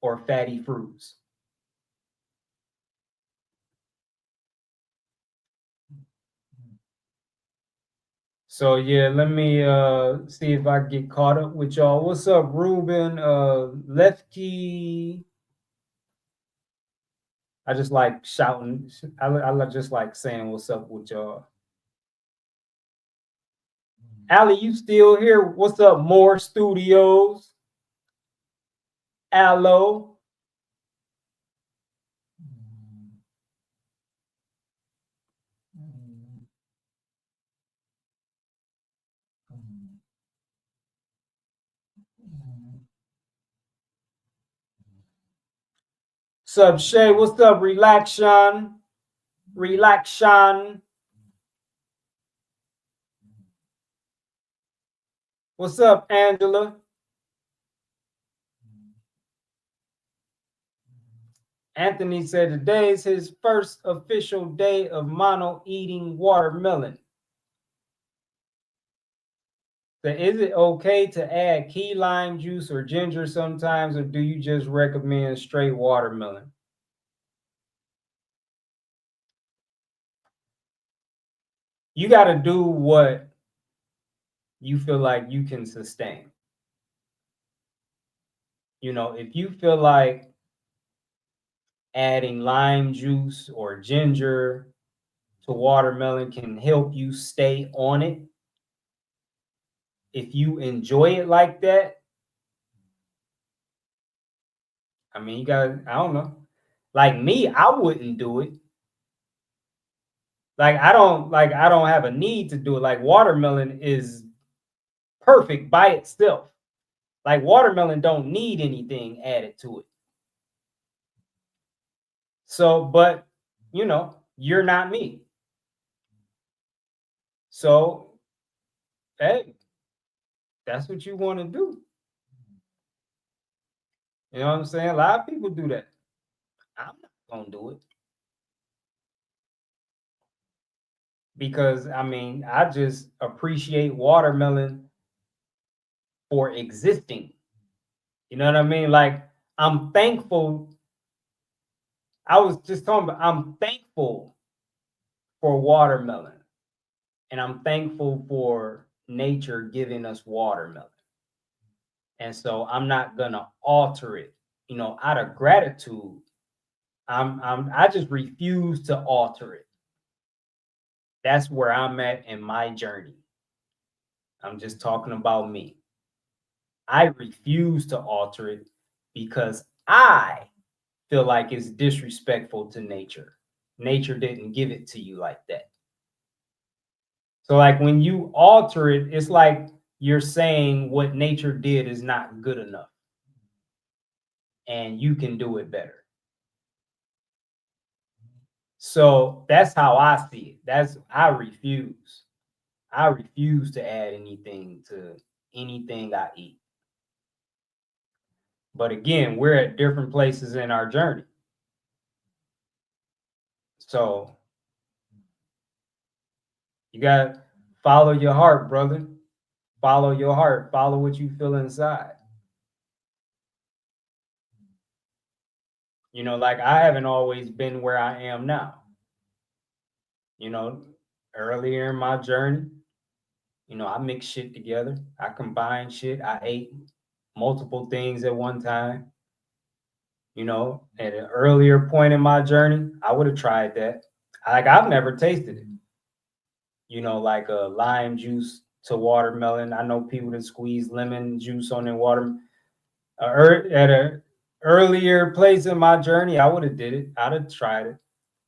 or fatty fruits. So yeah, let me see if I get caught up with y'all. What's up, Ruben? Lefkey. I just like shouting. I just like saying what's up with y'all. Allie, you still here? What's up, More Studios? Allo. Sub Shay, what's up? Relaxon. What's up, Angela? Anthony said today is his first official day of mono eating watermelon. So is it okay to add key lime juice or ginger sometimes, or do you just recommend straight watermelon? You got to do what you feel like you can sustain. You know, if you feel like adding lime juice or ginger to watermelon can help you stay on it, if you enjoy it like that, I mean, you got, I don't know. Like me, I wouldn't do it. I don't have a need to do it. Like watermelon is perfect by itself. Like watermelon don't need anything added to it. So, but you know, you're not me. So, hey, that's what you want to do. You know what I'm saying? A lot of people do that. I'm not gonna do it because I mean, I just appreciate watermelon for existing. You know what I mean? Like I'm thankful. I was just talking about I'm thankful for watermelon. And I'm thankful for nature giving us watermelon. And so I'm not gonna alter it, you know, out of gratitude. I just refuse to alter it. That's where I'm at in my journey. I'm just talking about me. I refuse to alter it because I feel like it's disrespectful to nature. Nature didn't give it to you like that. So, like when you alter it, it's like you're saying what nature did is not good enough and you can do it better. So that's how I see it. That's I refuse. I refuse to add anything to anything I eat. But again, we're at different places in our journey. So you got to follow your heart, brother. Follow your heart. Follow what you feel inside. You know, like I haven't always been where I am now. You know, earlier in my journey, you know, I mixed shit together. I combined shit. I ate multiple things at one time. You know, at an earlier point in my journey, I would have tried that. Like I've never tasted it. You know, like a lime juice to watermelon. I know people that squeeze lemon juice on their water. At a earlier place in my journey, I would have did it. I'd have tried it.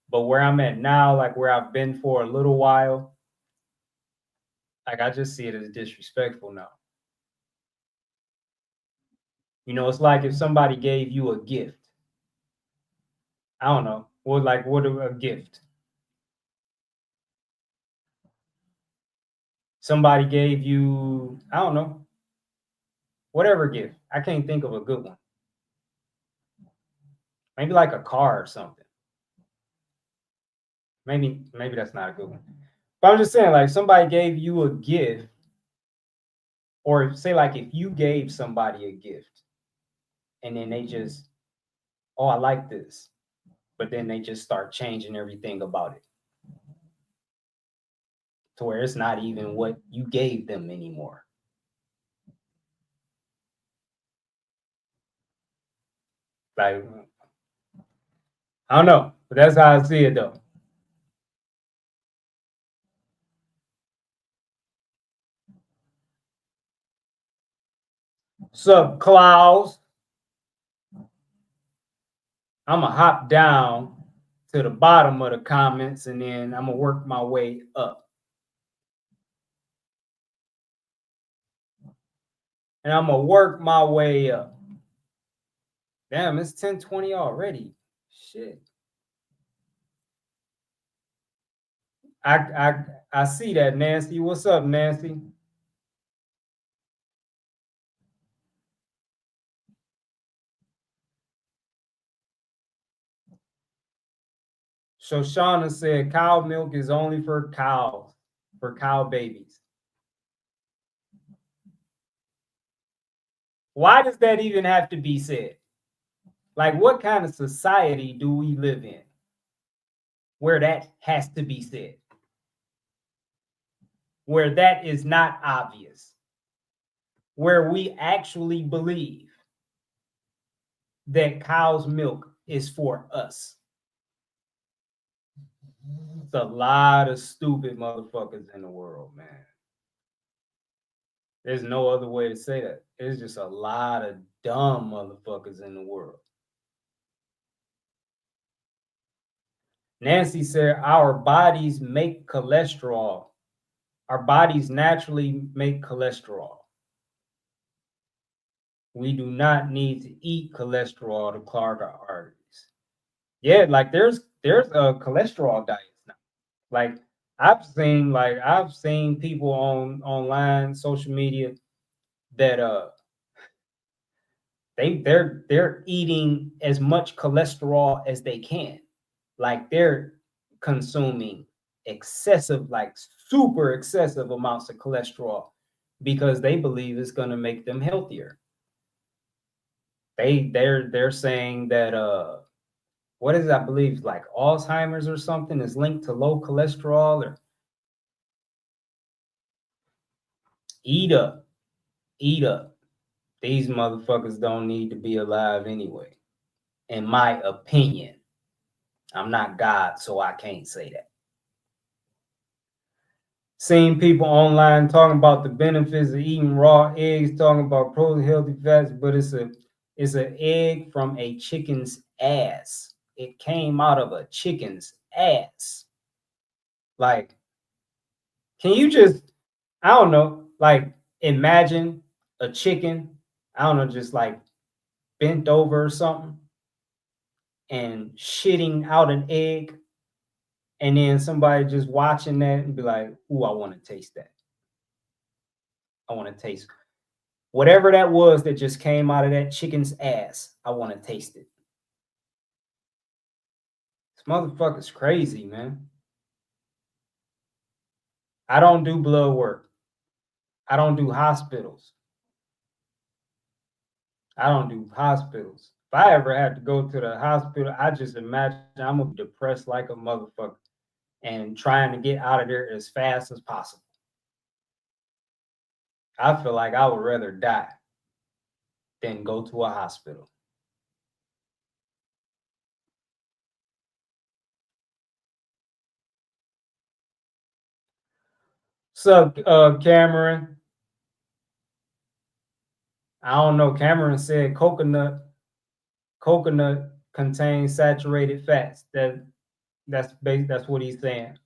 But where I'm at now, like where I've been for a little while, like I just see it as disrespectful now. You know, it's like if somebody gave you a gift. I don't know. What a gift. Somebody gave you, I don't know, whatever gift. I can't think of a good one. Maybe like a car or something. Maybe that's not a good one. But I'm just saying, like somebody gave you a gift, or say like if you gave somebody a gift and then they just, oh, I like this, but then they just start changing everything about it to where it's not even what you gave them anymore. Like I don't know, but that's how I see it though. Sup, Klaus? I'm gonna hop down to the bottom of the comments and then I'm gonna work my way up. And I'm gonna work my way up. Damn, it's 10:20 already. Shit. I see that, Nancy. What's up, Nancy? Shoshana said cow milk is only for cows, for cow babies. Why does that even have to be said? Like, what kind of society do we live in where that has to be said? Where that is not obvious? Where we actually believe that cow's milk is for us? It's a lot of stupid motherfuckers in the world, man. There's no other way to say that. There's just a lot of dumb motherfuckers in the world. Nancy said, our bodies make cholesterol. Our bodies naturally make cholesterol. We do not need to eat cholesterol to clog our arteries. Yeah, like there's a cholesterol diet now. Like I've seen people online social media that they're eating as much cholesterol as they can. Like they're consuming excessive, like super excessive amounts of cholesterol because they believe it's going to make them healthier. They're saying that what is it, I believe like Alzheimer's or something is linked to low cholesterol. Or eat up. These motherfuckers don't need to be alive anyway, in my opinion. I'm not God, so I can't say that. Seen people online talking about the benefits of eating raw eggs, talking about protein, healthy fats, but it's an egg from a chicken's ass. It came out of a chicken's ass. Like, can you just, I don't know, like imagine a chicken, I don't know, just like bent over or something and shitting out an egg, and then somebody just watching that and be like, ooh, I want to taste that. I want to taste whatever that was that just came out of that chicken's ass. I want to taste it. This motherfucker's crazy, man. I don't do blood work. I don't do hospitals. If I ever had to go to the hospital, I just imagine I'm gonna be depressed like a motherfucker and trying to get out of there as fast as possible. I feel like I would rather die than go to a hospital. So, Cameron, I don't know. Cameron said coconut contains saturated fats. That's what he's saying.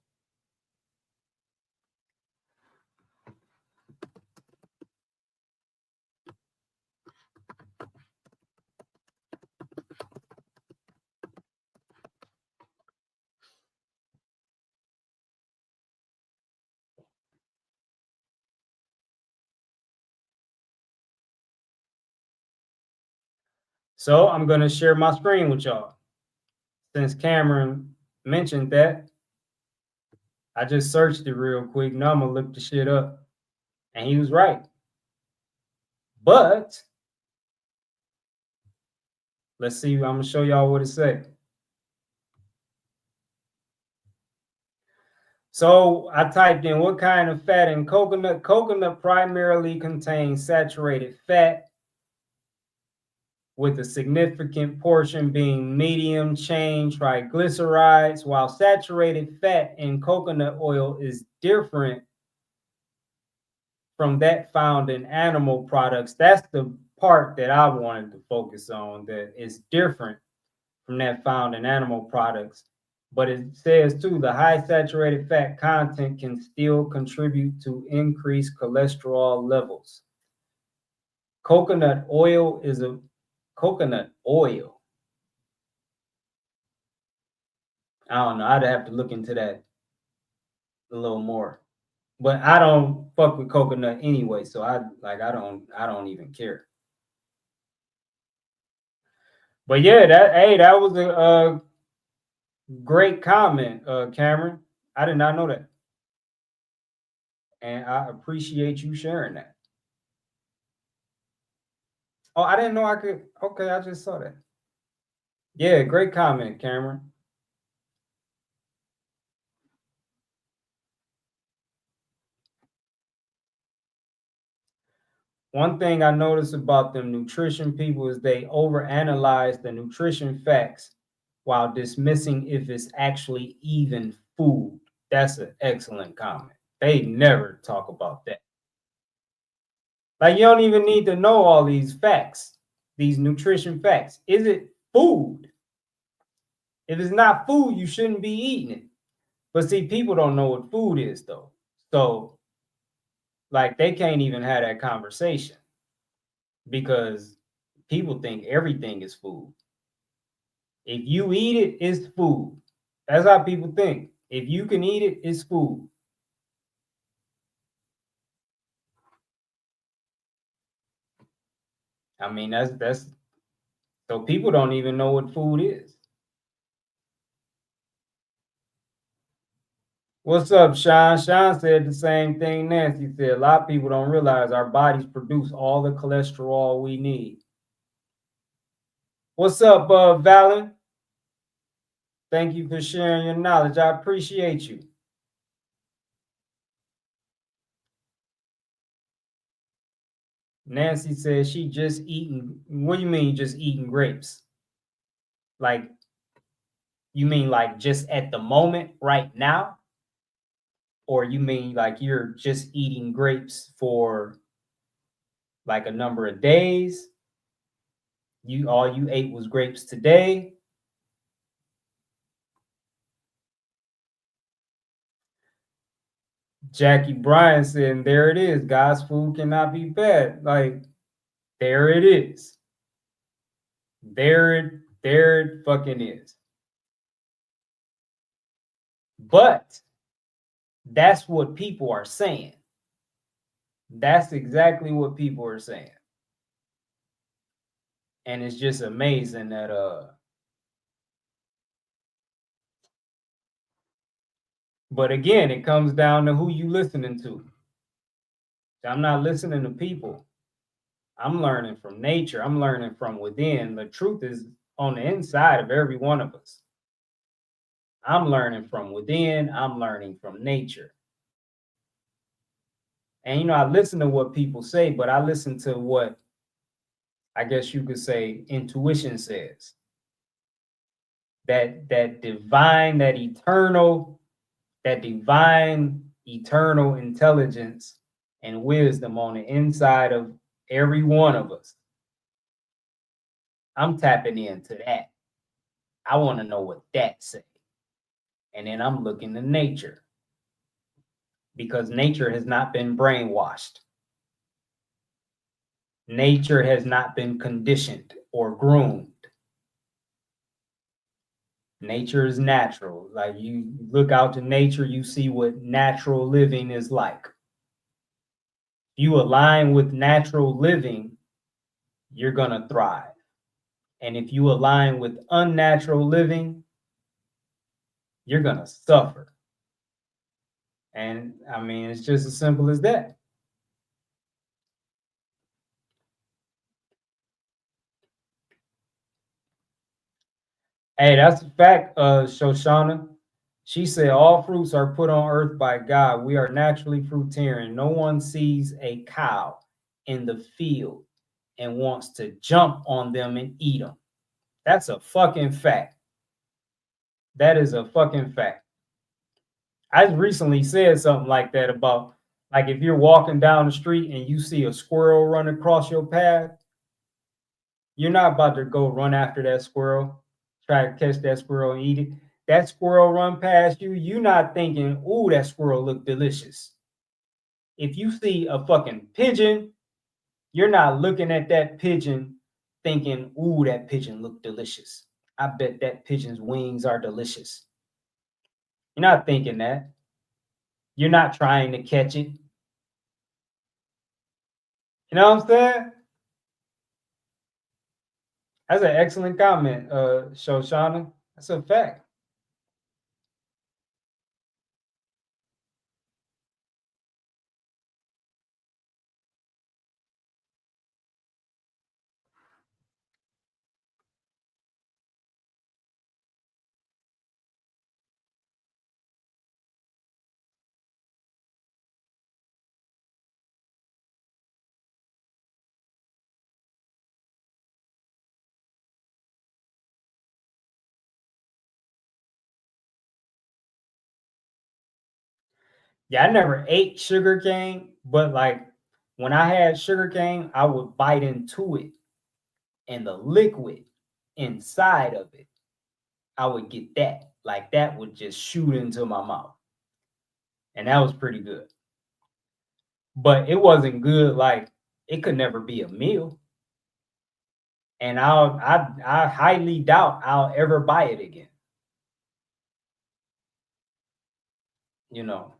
So I'm gonna share my screen with y'all. Since Cameron mentioned that, I just searched it real quick. Now I'm gonna look the shit up. And he was right. But let's see. I'm gonna show y'all what it said. So I typed in what kind of fat in coconut. Coconut primarily contains saturated fat, with a significant portion being medium chain triglycerides, while saturated fat in coconut oil is different from that found in animal products. That's the part that I wanted to focus on, that is different from that found in animal products. But it says too, the high saturated fat content can still contribute to increased cholesterol levels. Coconut oil. I don't know. I'd have to look into that a little more. But I don't fuck with coconut anyway, so I don't even care. But yeah, that was Great comment, Cameron. I did not know that. And I appreciate you sharing that. Oh, I didn't know I could. Okay, I just saw that. Yeah, great comment, Cameron. One thing I notice about them nutrition people is they overanalyze the nutrition facts while dismissing if it's actually even food. That's an excellent comment. They never talk about that. Like, you don't even need to know all these facts, these nutrition facts. Is it food? If it's not food, you shouldn't be eating it. But see, people don't know what food is, though. So, like, they can't even have that conversation because people think everything is food. If you eat it, it's food. That's how people think. If you can eat it, it's food. I mean, that's so people don't even know what food is. What's up, Sean? Sean said the same thing Nancy said. A lot of people don't realize our bodies produce all the cholesterol we need. What's up, Valen? Thank you for sharing your knowledge. I appreciate you. Nancy says she just eating. What do you mean just eating grapes? Like, you mean like just at the moment right now? Or you mean like you're just eating grapes for like a number of days? All you ate was grapes today? Jackie Bryan said, there it is. God's food cannot be bad. Like, there it is. There it fucking is. But that's what people are saying. That's exactly what people are saying. And it's just amazing that but again, it comes down to who you listening to. I'm not listening to people. I'm learning from nature. I'm learning from within. The truth is on the inside of every one of us. I'm learning from within. I'm learning from nature. And I listen to what people say, but I listen to what I guess you could say intuition says. That divine, that divine eternal intelligence and wisdom on the inside of every one of us. I'm tapping into that. I want to know what that says. And then I'm looking to nature because nature has not been brainwashed. Nature has not been conditioned or groomed. Nature is natural. Like, you look out to nature, you see what natural living is like. You align with natural living, you're going to thrive. And if you align with unnatural living, you're going to suffer. And I mean, it's just as simple as that. Hey, that's a fact, Shoshana. She said, all fruits are put on earth by God. We are naturally fruitarian. No one sees a cow in the field and wants to jump on them and eat them. That's a fucking fact. That is a fucking fact. I recently said something like that about, like, if you're walking down the street and you see a squirrel run across your path, you're not about to go run after that squirrel, try to catch that squirrel and eat it. That squirrel run past you, you're not thinking, ooh, that squirrel look delicious. If you see a fucking pigeon, you're not looking at that pigeon thinking, ooh, that pigeon look delicious. I bet that pigeon's wings are delicious. You're not thinking that. You're not trying to catch it. You know what I'm saying? That's an excellent comment, Shoshana. That's a fact. Yeah, I never ate sugar cane, but like when I had sugar cane, I would bite into it, and the liquid inside of it, I would get that. Like that would just shoot into my mouth. And that was pretty good. But it wasn't good, like it could never be a meal. And I highly doubt I'll ever buy it again, you know.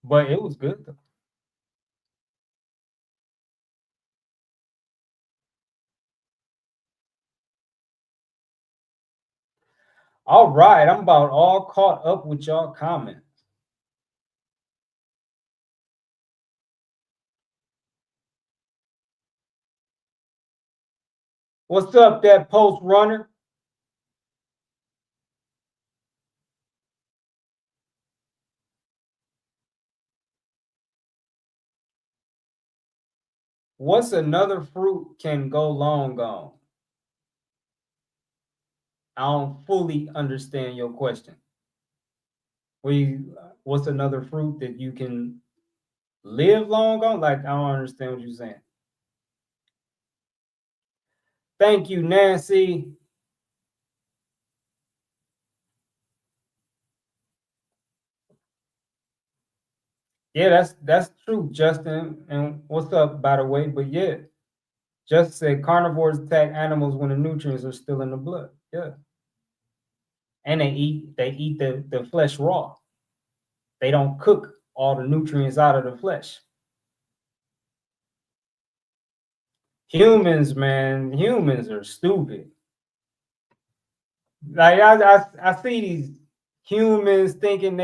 But it was good though. All right, I'm about all caught up with y'all comments. What's up, that post runner? What's another fruit can go long gone? I don't fully understand your question. What's another fruit that you can live long on? Like, I don't understand what you're saying. Thank you, Nancy. Yeah, that's true, Justin. And what's up, by the way? But yeah, just said carnivores attack animals when the nutrients are still in the blood. Yeah, and they eat the flesh raw. They don't cook all the nutrients out of the flesh. Humans, man, humans are stupid. Like I see these humans thinking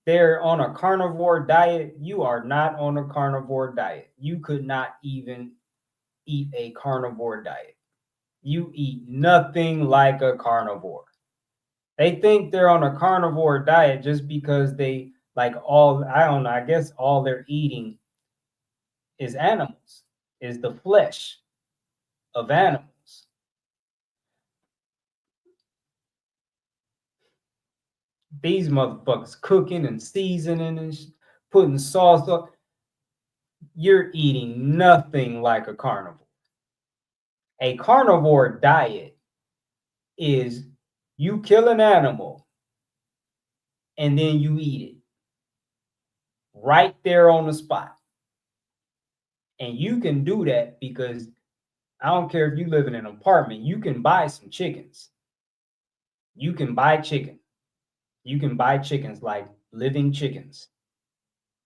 they're on a carnivore diet. You are not on a carnivore diet. You could not even eat a carnivore diet. You eat nothing like a carnivore. They think they're on a carnivore diet just because they like all, I don't know, I guess all they're eating is animals, is the flesh of animals. These motherfuckers cooking and seasoning and putting sauce on. You're eating nothing like a carnivore. A carnivore diet is you kill an animal and then you eat it right there on the spot. And you can do that because I don't care if you live in an apartment, you can buy some chickens. You can buy chicken. You can buy chickens like living chickens.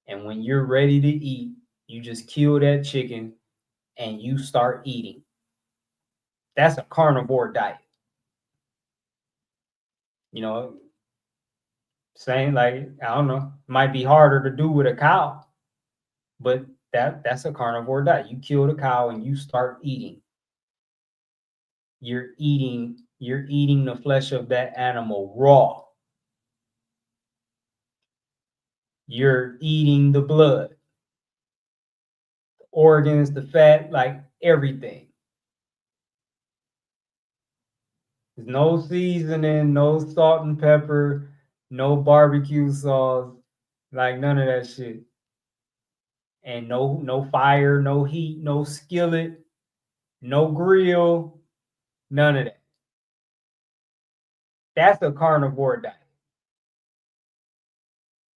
And when you're ready to eat, you just kill that chicken and you start eating. That's a carnivore diet. You know, same like I don't know, might be harder to do with a cow, but that's a carnivore diet. You kill the cow and you start eating. You're eating the flesh of that animal raw. You're eating the blood, the organs, the fat, like everything. There's no seasoning, no salt and pepper, no barbecue sauce, like none of that shit. And no fire, no heat, no skillet, no grill, none of that. That's a carnivore diet.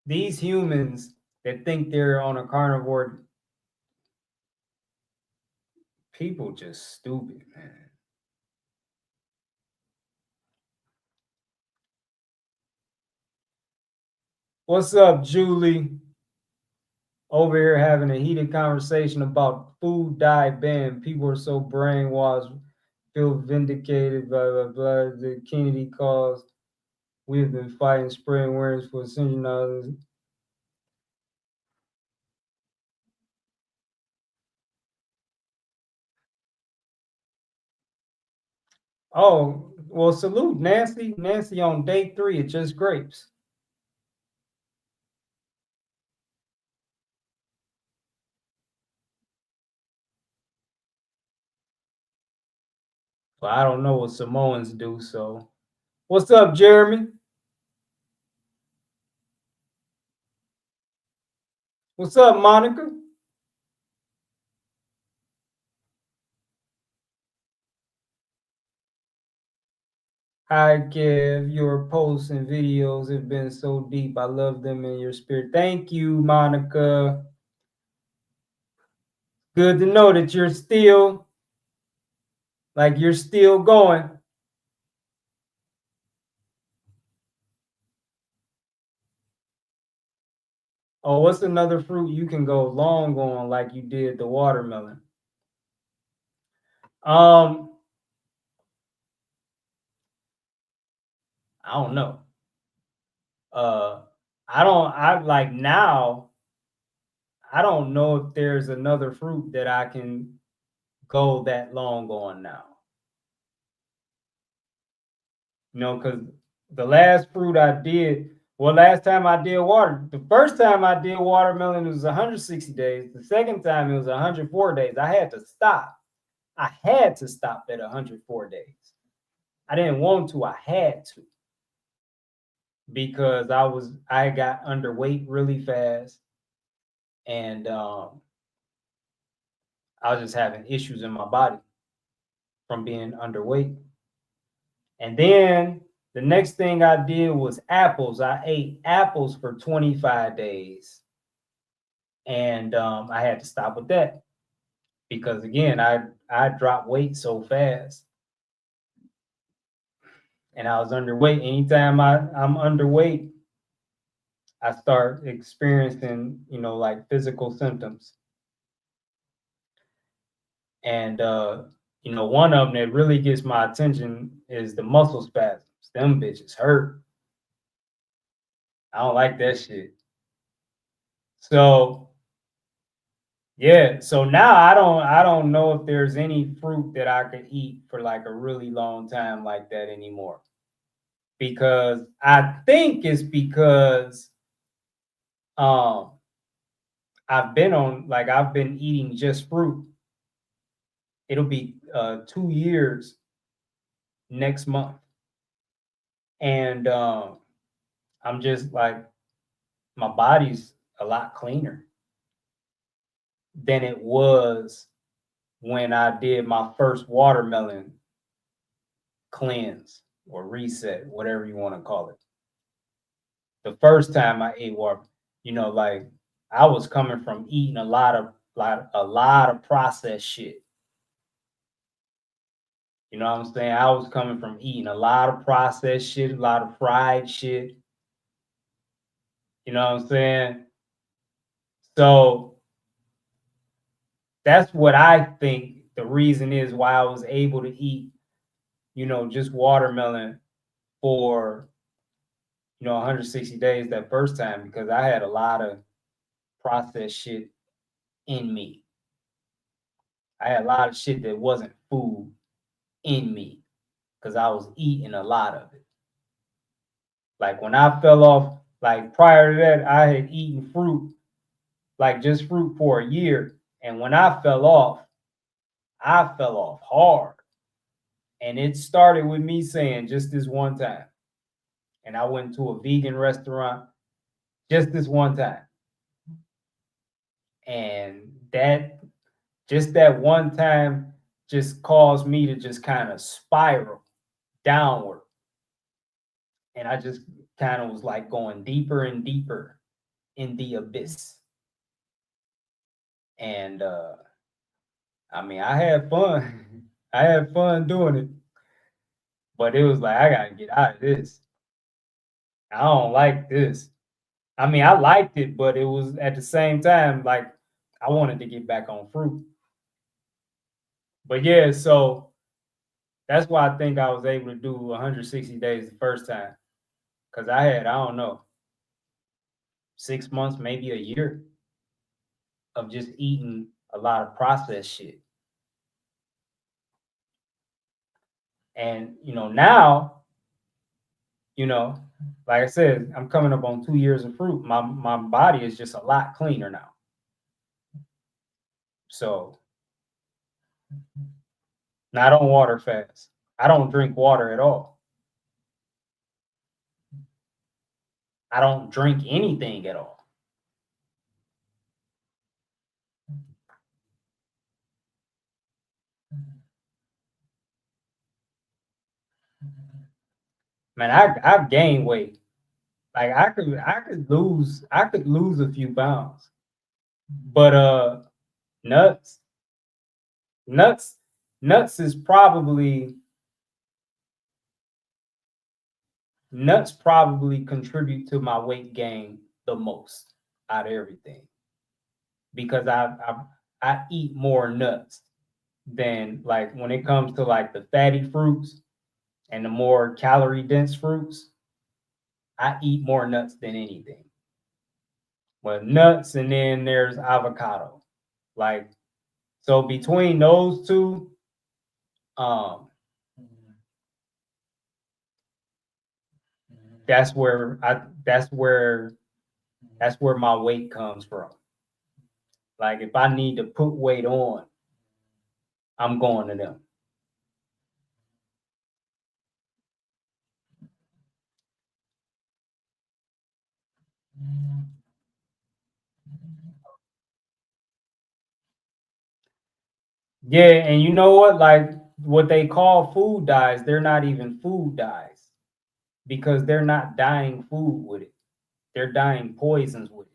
These humans that think they're on a carnivore, people just stupid, man. What's up, Julie? Over here having a heated conversation about food dye ban. People are so brainwashed, feel vindicated, blah, blah, blah. The Kennedy cause. We've been fighting spraying awareness for a century now. Oh, well, salute Nancy. Nancy on day 3 of Just Grapes. Well, I don't know what Samoans do, so. What's up, Jeremy? What's up, Monica? Hi, Kev. Your posts and videos have been so deep. I love them in your spirit. Thank you, Monica. Good to know that you're still going. Oh, what's another fruit you can go long on like you did the watermelon? I don't know. I like now, I don't know if there's another fruit that I can go that long on now. Because the last fruit I did, last time I did the first time I did watermelon, it was 160 days. The second time it was 104 days. I had to stop. I had to stop at 104 days. I didn't want to, I had to. Because I got underweight really fast. And I was just having issues in my body from being underweight. And then the next thing I did was apples. I ate apples for 25 days. And I had to stop with that because again, I dropped weight so fast, and I was underweight. Anytime I'm underweight, I start experiencing like physical symptoms, and one of them that really gets my attention is the muscle spasms. Them bitches hurt. I don't like that shit. So yeah, so now I don't know if there's any fruit that I could eat for like a really long time like that anymore. Because I think it's because um I've been eating just fruit. It'll be 2 years next month. And I'm just like my body's a lot cleaner than it was when I did my first watermelon cleanse or reset, whatever you want to call it. The first time I ate water, like I was coming from eating a lot of processed shit. You know what I'm saying? I was coming from eating a lot of processed shit, a lot of fried shit. You know what I'm saying? So that's what I think the reason is why I was able to eat, just watermelon for, 160 days that first time, because I had a lot of processed shit in me. I had a lot of shit that wasn't food in me because I was eating a lot of it. Like when I fell off, like prior to that, I had eaten fruit, like just fruit for a year. And when I fell off hard. And it started with me saying just this one time. And I went to a vegan restaurant just this one time. And that one time just caused me to just kind of spiral downward. And I just kind of was like going deeper and deeper in the abyss. And I mean, I had fun. I had fun doing it. But it was like, I gotta get out of this. I don't like this. I mean, I liked it, but it was at the same time, like I wanted to get back on fruit. But yeah, so that's why I think I was able to do 160 days the first time. Cause I don't know, 6 months, maybe a year of just eating a lot of processed shit. And now, like I said, I'm coming up on 2 years of fruit. My body is just a lot cleaner now. So now I don't water fast. I don't drink water at all. I don't drink anything at all. Man, I've gained weight. Like I could lose a few pounds. But nuts nuts nuts is probably nuts probably contribute to my weight gain the most out of everything, because I eat more nuts than, like, when it comes to like the fatty fruits and the more calorie dense fruits, I eat more nuts than anything. Well, nuts, and then there's avocado. Like, so between those two, um, that's where my weight comes from. Like, if I need to put weight on, I'm going to them. Yeah, and you know what? Like, what they call food dyes, they're not even food dyes, because they're not dyeing food with it. They're dyeing poisons with it.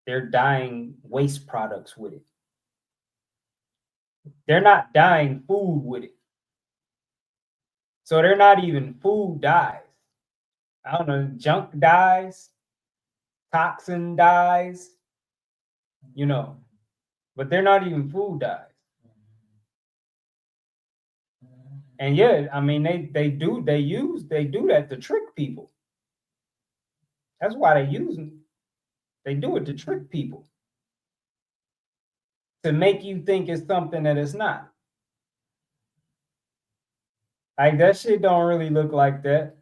They're dyeing waste products with it. They're not dyeing food with it. So they're not even food dyes. I don't know, junk dyes, toxin dyes, but they're not even food dyes. And yeah, I mean, they do that to trick people. That's why they use them. They do it to trick people, to make you think it's something that it's not. Like, that shit don't really look like that.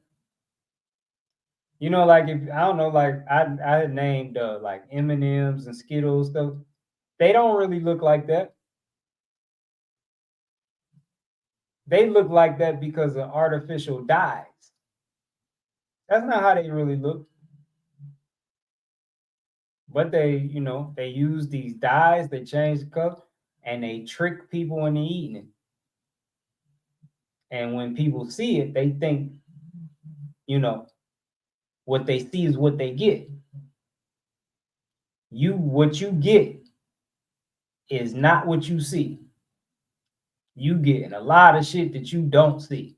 Like, if I don't know, like, I had named like M&Ms and Skittles stuff. They don't really look like that. They look like that because of artificial dyes. That's not how they really look. But they use these dyes, they change the color, and they trick people into eating it. And when people see it, they think, what they see is what they get. What you get is not what you see. You getting a lot of shit that you don't see.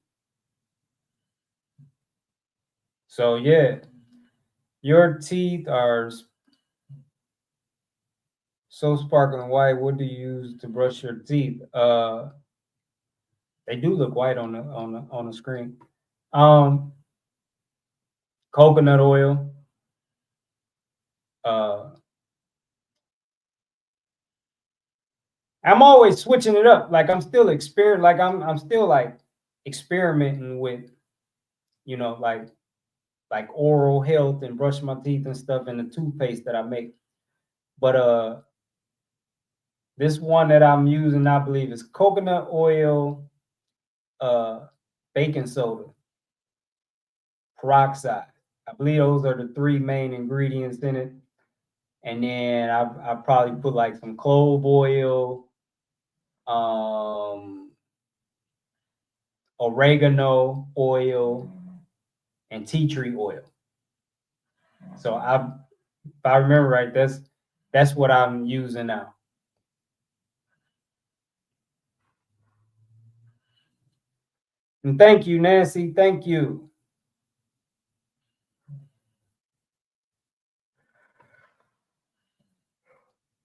So yeah, your teeth are so sparkling white. What do you use to brush your teeth? They do look white on the screen. Coconut oil. I'm always switching it up. Like, I'm still I'm still like experimenting with, like oral health and brushing my teeth and stuff, and the toothpaste that I make. But this one that I'm using, I believe, is coconut oil, baking soda, peroxide. I believe those are the three main ingredients in it. And then I probably put like some clove oil, oregano oil, and tea tree oil. So if I remember right, that's what I'm using now. And thank you, Nancy. Thank you.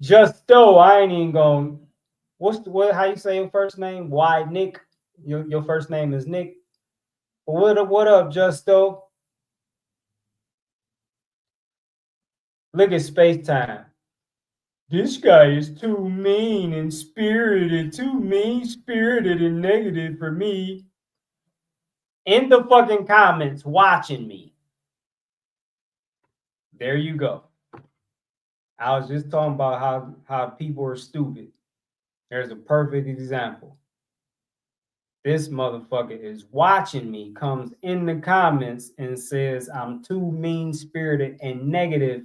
Justo, I ain't even going. How you say your first name? Why, Nick? Your first name is Nick. What up, Justo? Look at Space Time. This guy is too mean and spirited, too mean-spirited and negative for me. In the fucking comments, watching me. There you go. I was just talking about how people are stupid. There's a perfect example. This motherfucker is watching me, comes in the comments and says I'm too mean-spirited and negative.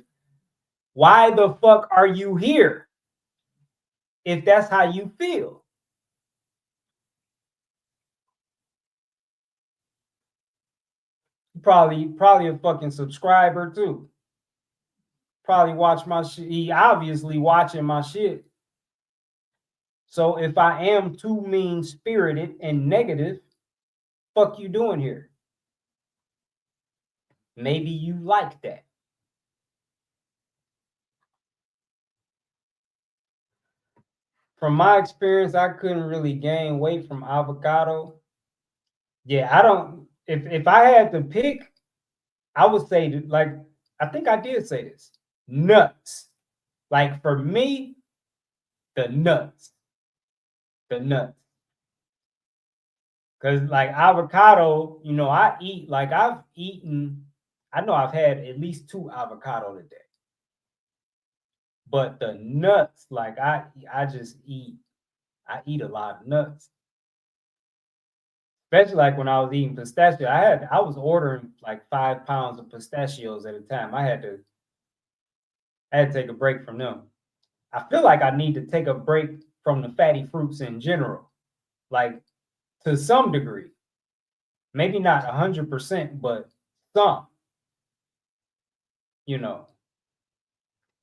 Why the fuck are you here if that's how you feel? probably a fucking subscriber too. Probably watch my shit. He obviously watching my shit. So if I am too mean-spirited and negative, fuck you doing here? Maybe you like that. From my experience, I couldn't really gain weight from avocado. Yeah, I don't. If I had to pick, I would say like I think I did say this. Nuts. Like for me, the nuts. The nuts. Cause like avocado, you know, I eat like I've eaten. I know I've had at least 2 avocado a day. But the nuts, like I just eat. I eat a lot of nuts. Especially like when I was eating pistachio, I was ordering like 5 pounds of pistachios at a time. I had to take a break from them. I feel like I need to take a break from the fatty fruits in general, like to some degree. Maybe not 100%, but some, you know.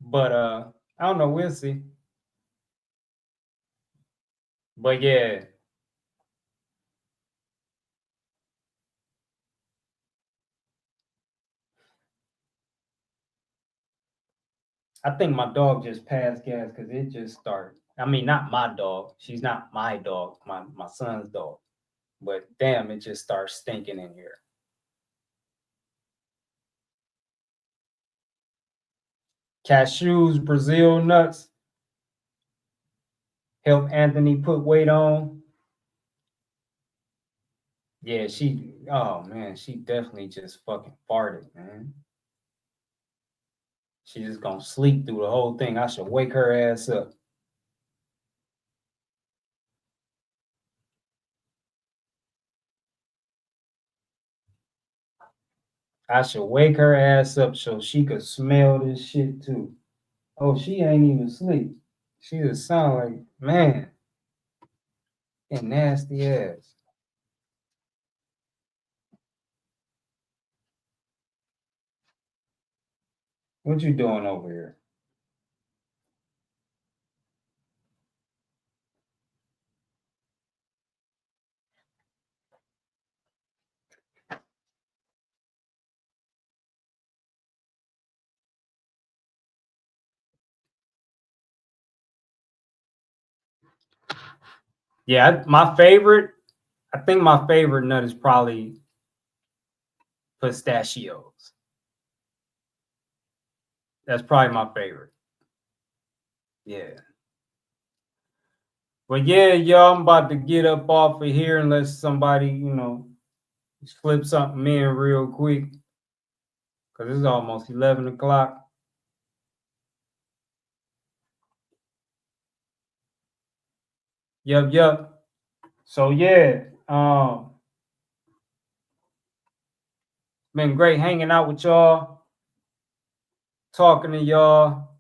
But I don't know. We'll see. But yeah, I think my dog just passed gas because it just started. I mean, not my dog. She's not my dog. My son's dog. But damn, it just starts stinking in here. Cashews, Brazil nuts help Anthony put weight on. Yeah, oh man, she definitely just fucking farted, man. She just gonna sleep through the whole thing. I should wake her ass up. I should wake her ass up so she could smell this shit too. Oh, she ain't even asleep. She just sound like, man, that nasty ass. What you doing over here? Yeah, my favorite. I think my favorite nut is probably pistachios. That's probably my favorite. Yeah. But yeah, y'all, I'm about to get up off of here unless somebody, flip something in real quick. Because it's almost 11 o'clock. Yep. So yeah, been great hanging out with y'all, talking to y'all,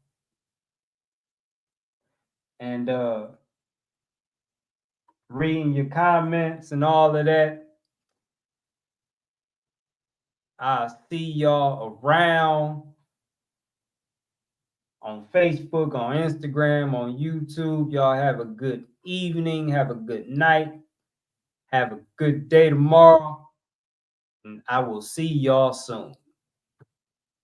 and reading your comments and all of that. I'll see y'all around on Facebook, on Instagram, on YouTube. Y'all have a good evening. Have a good night. Have a good day tomorrow. And I will see y'all soon.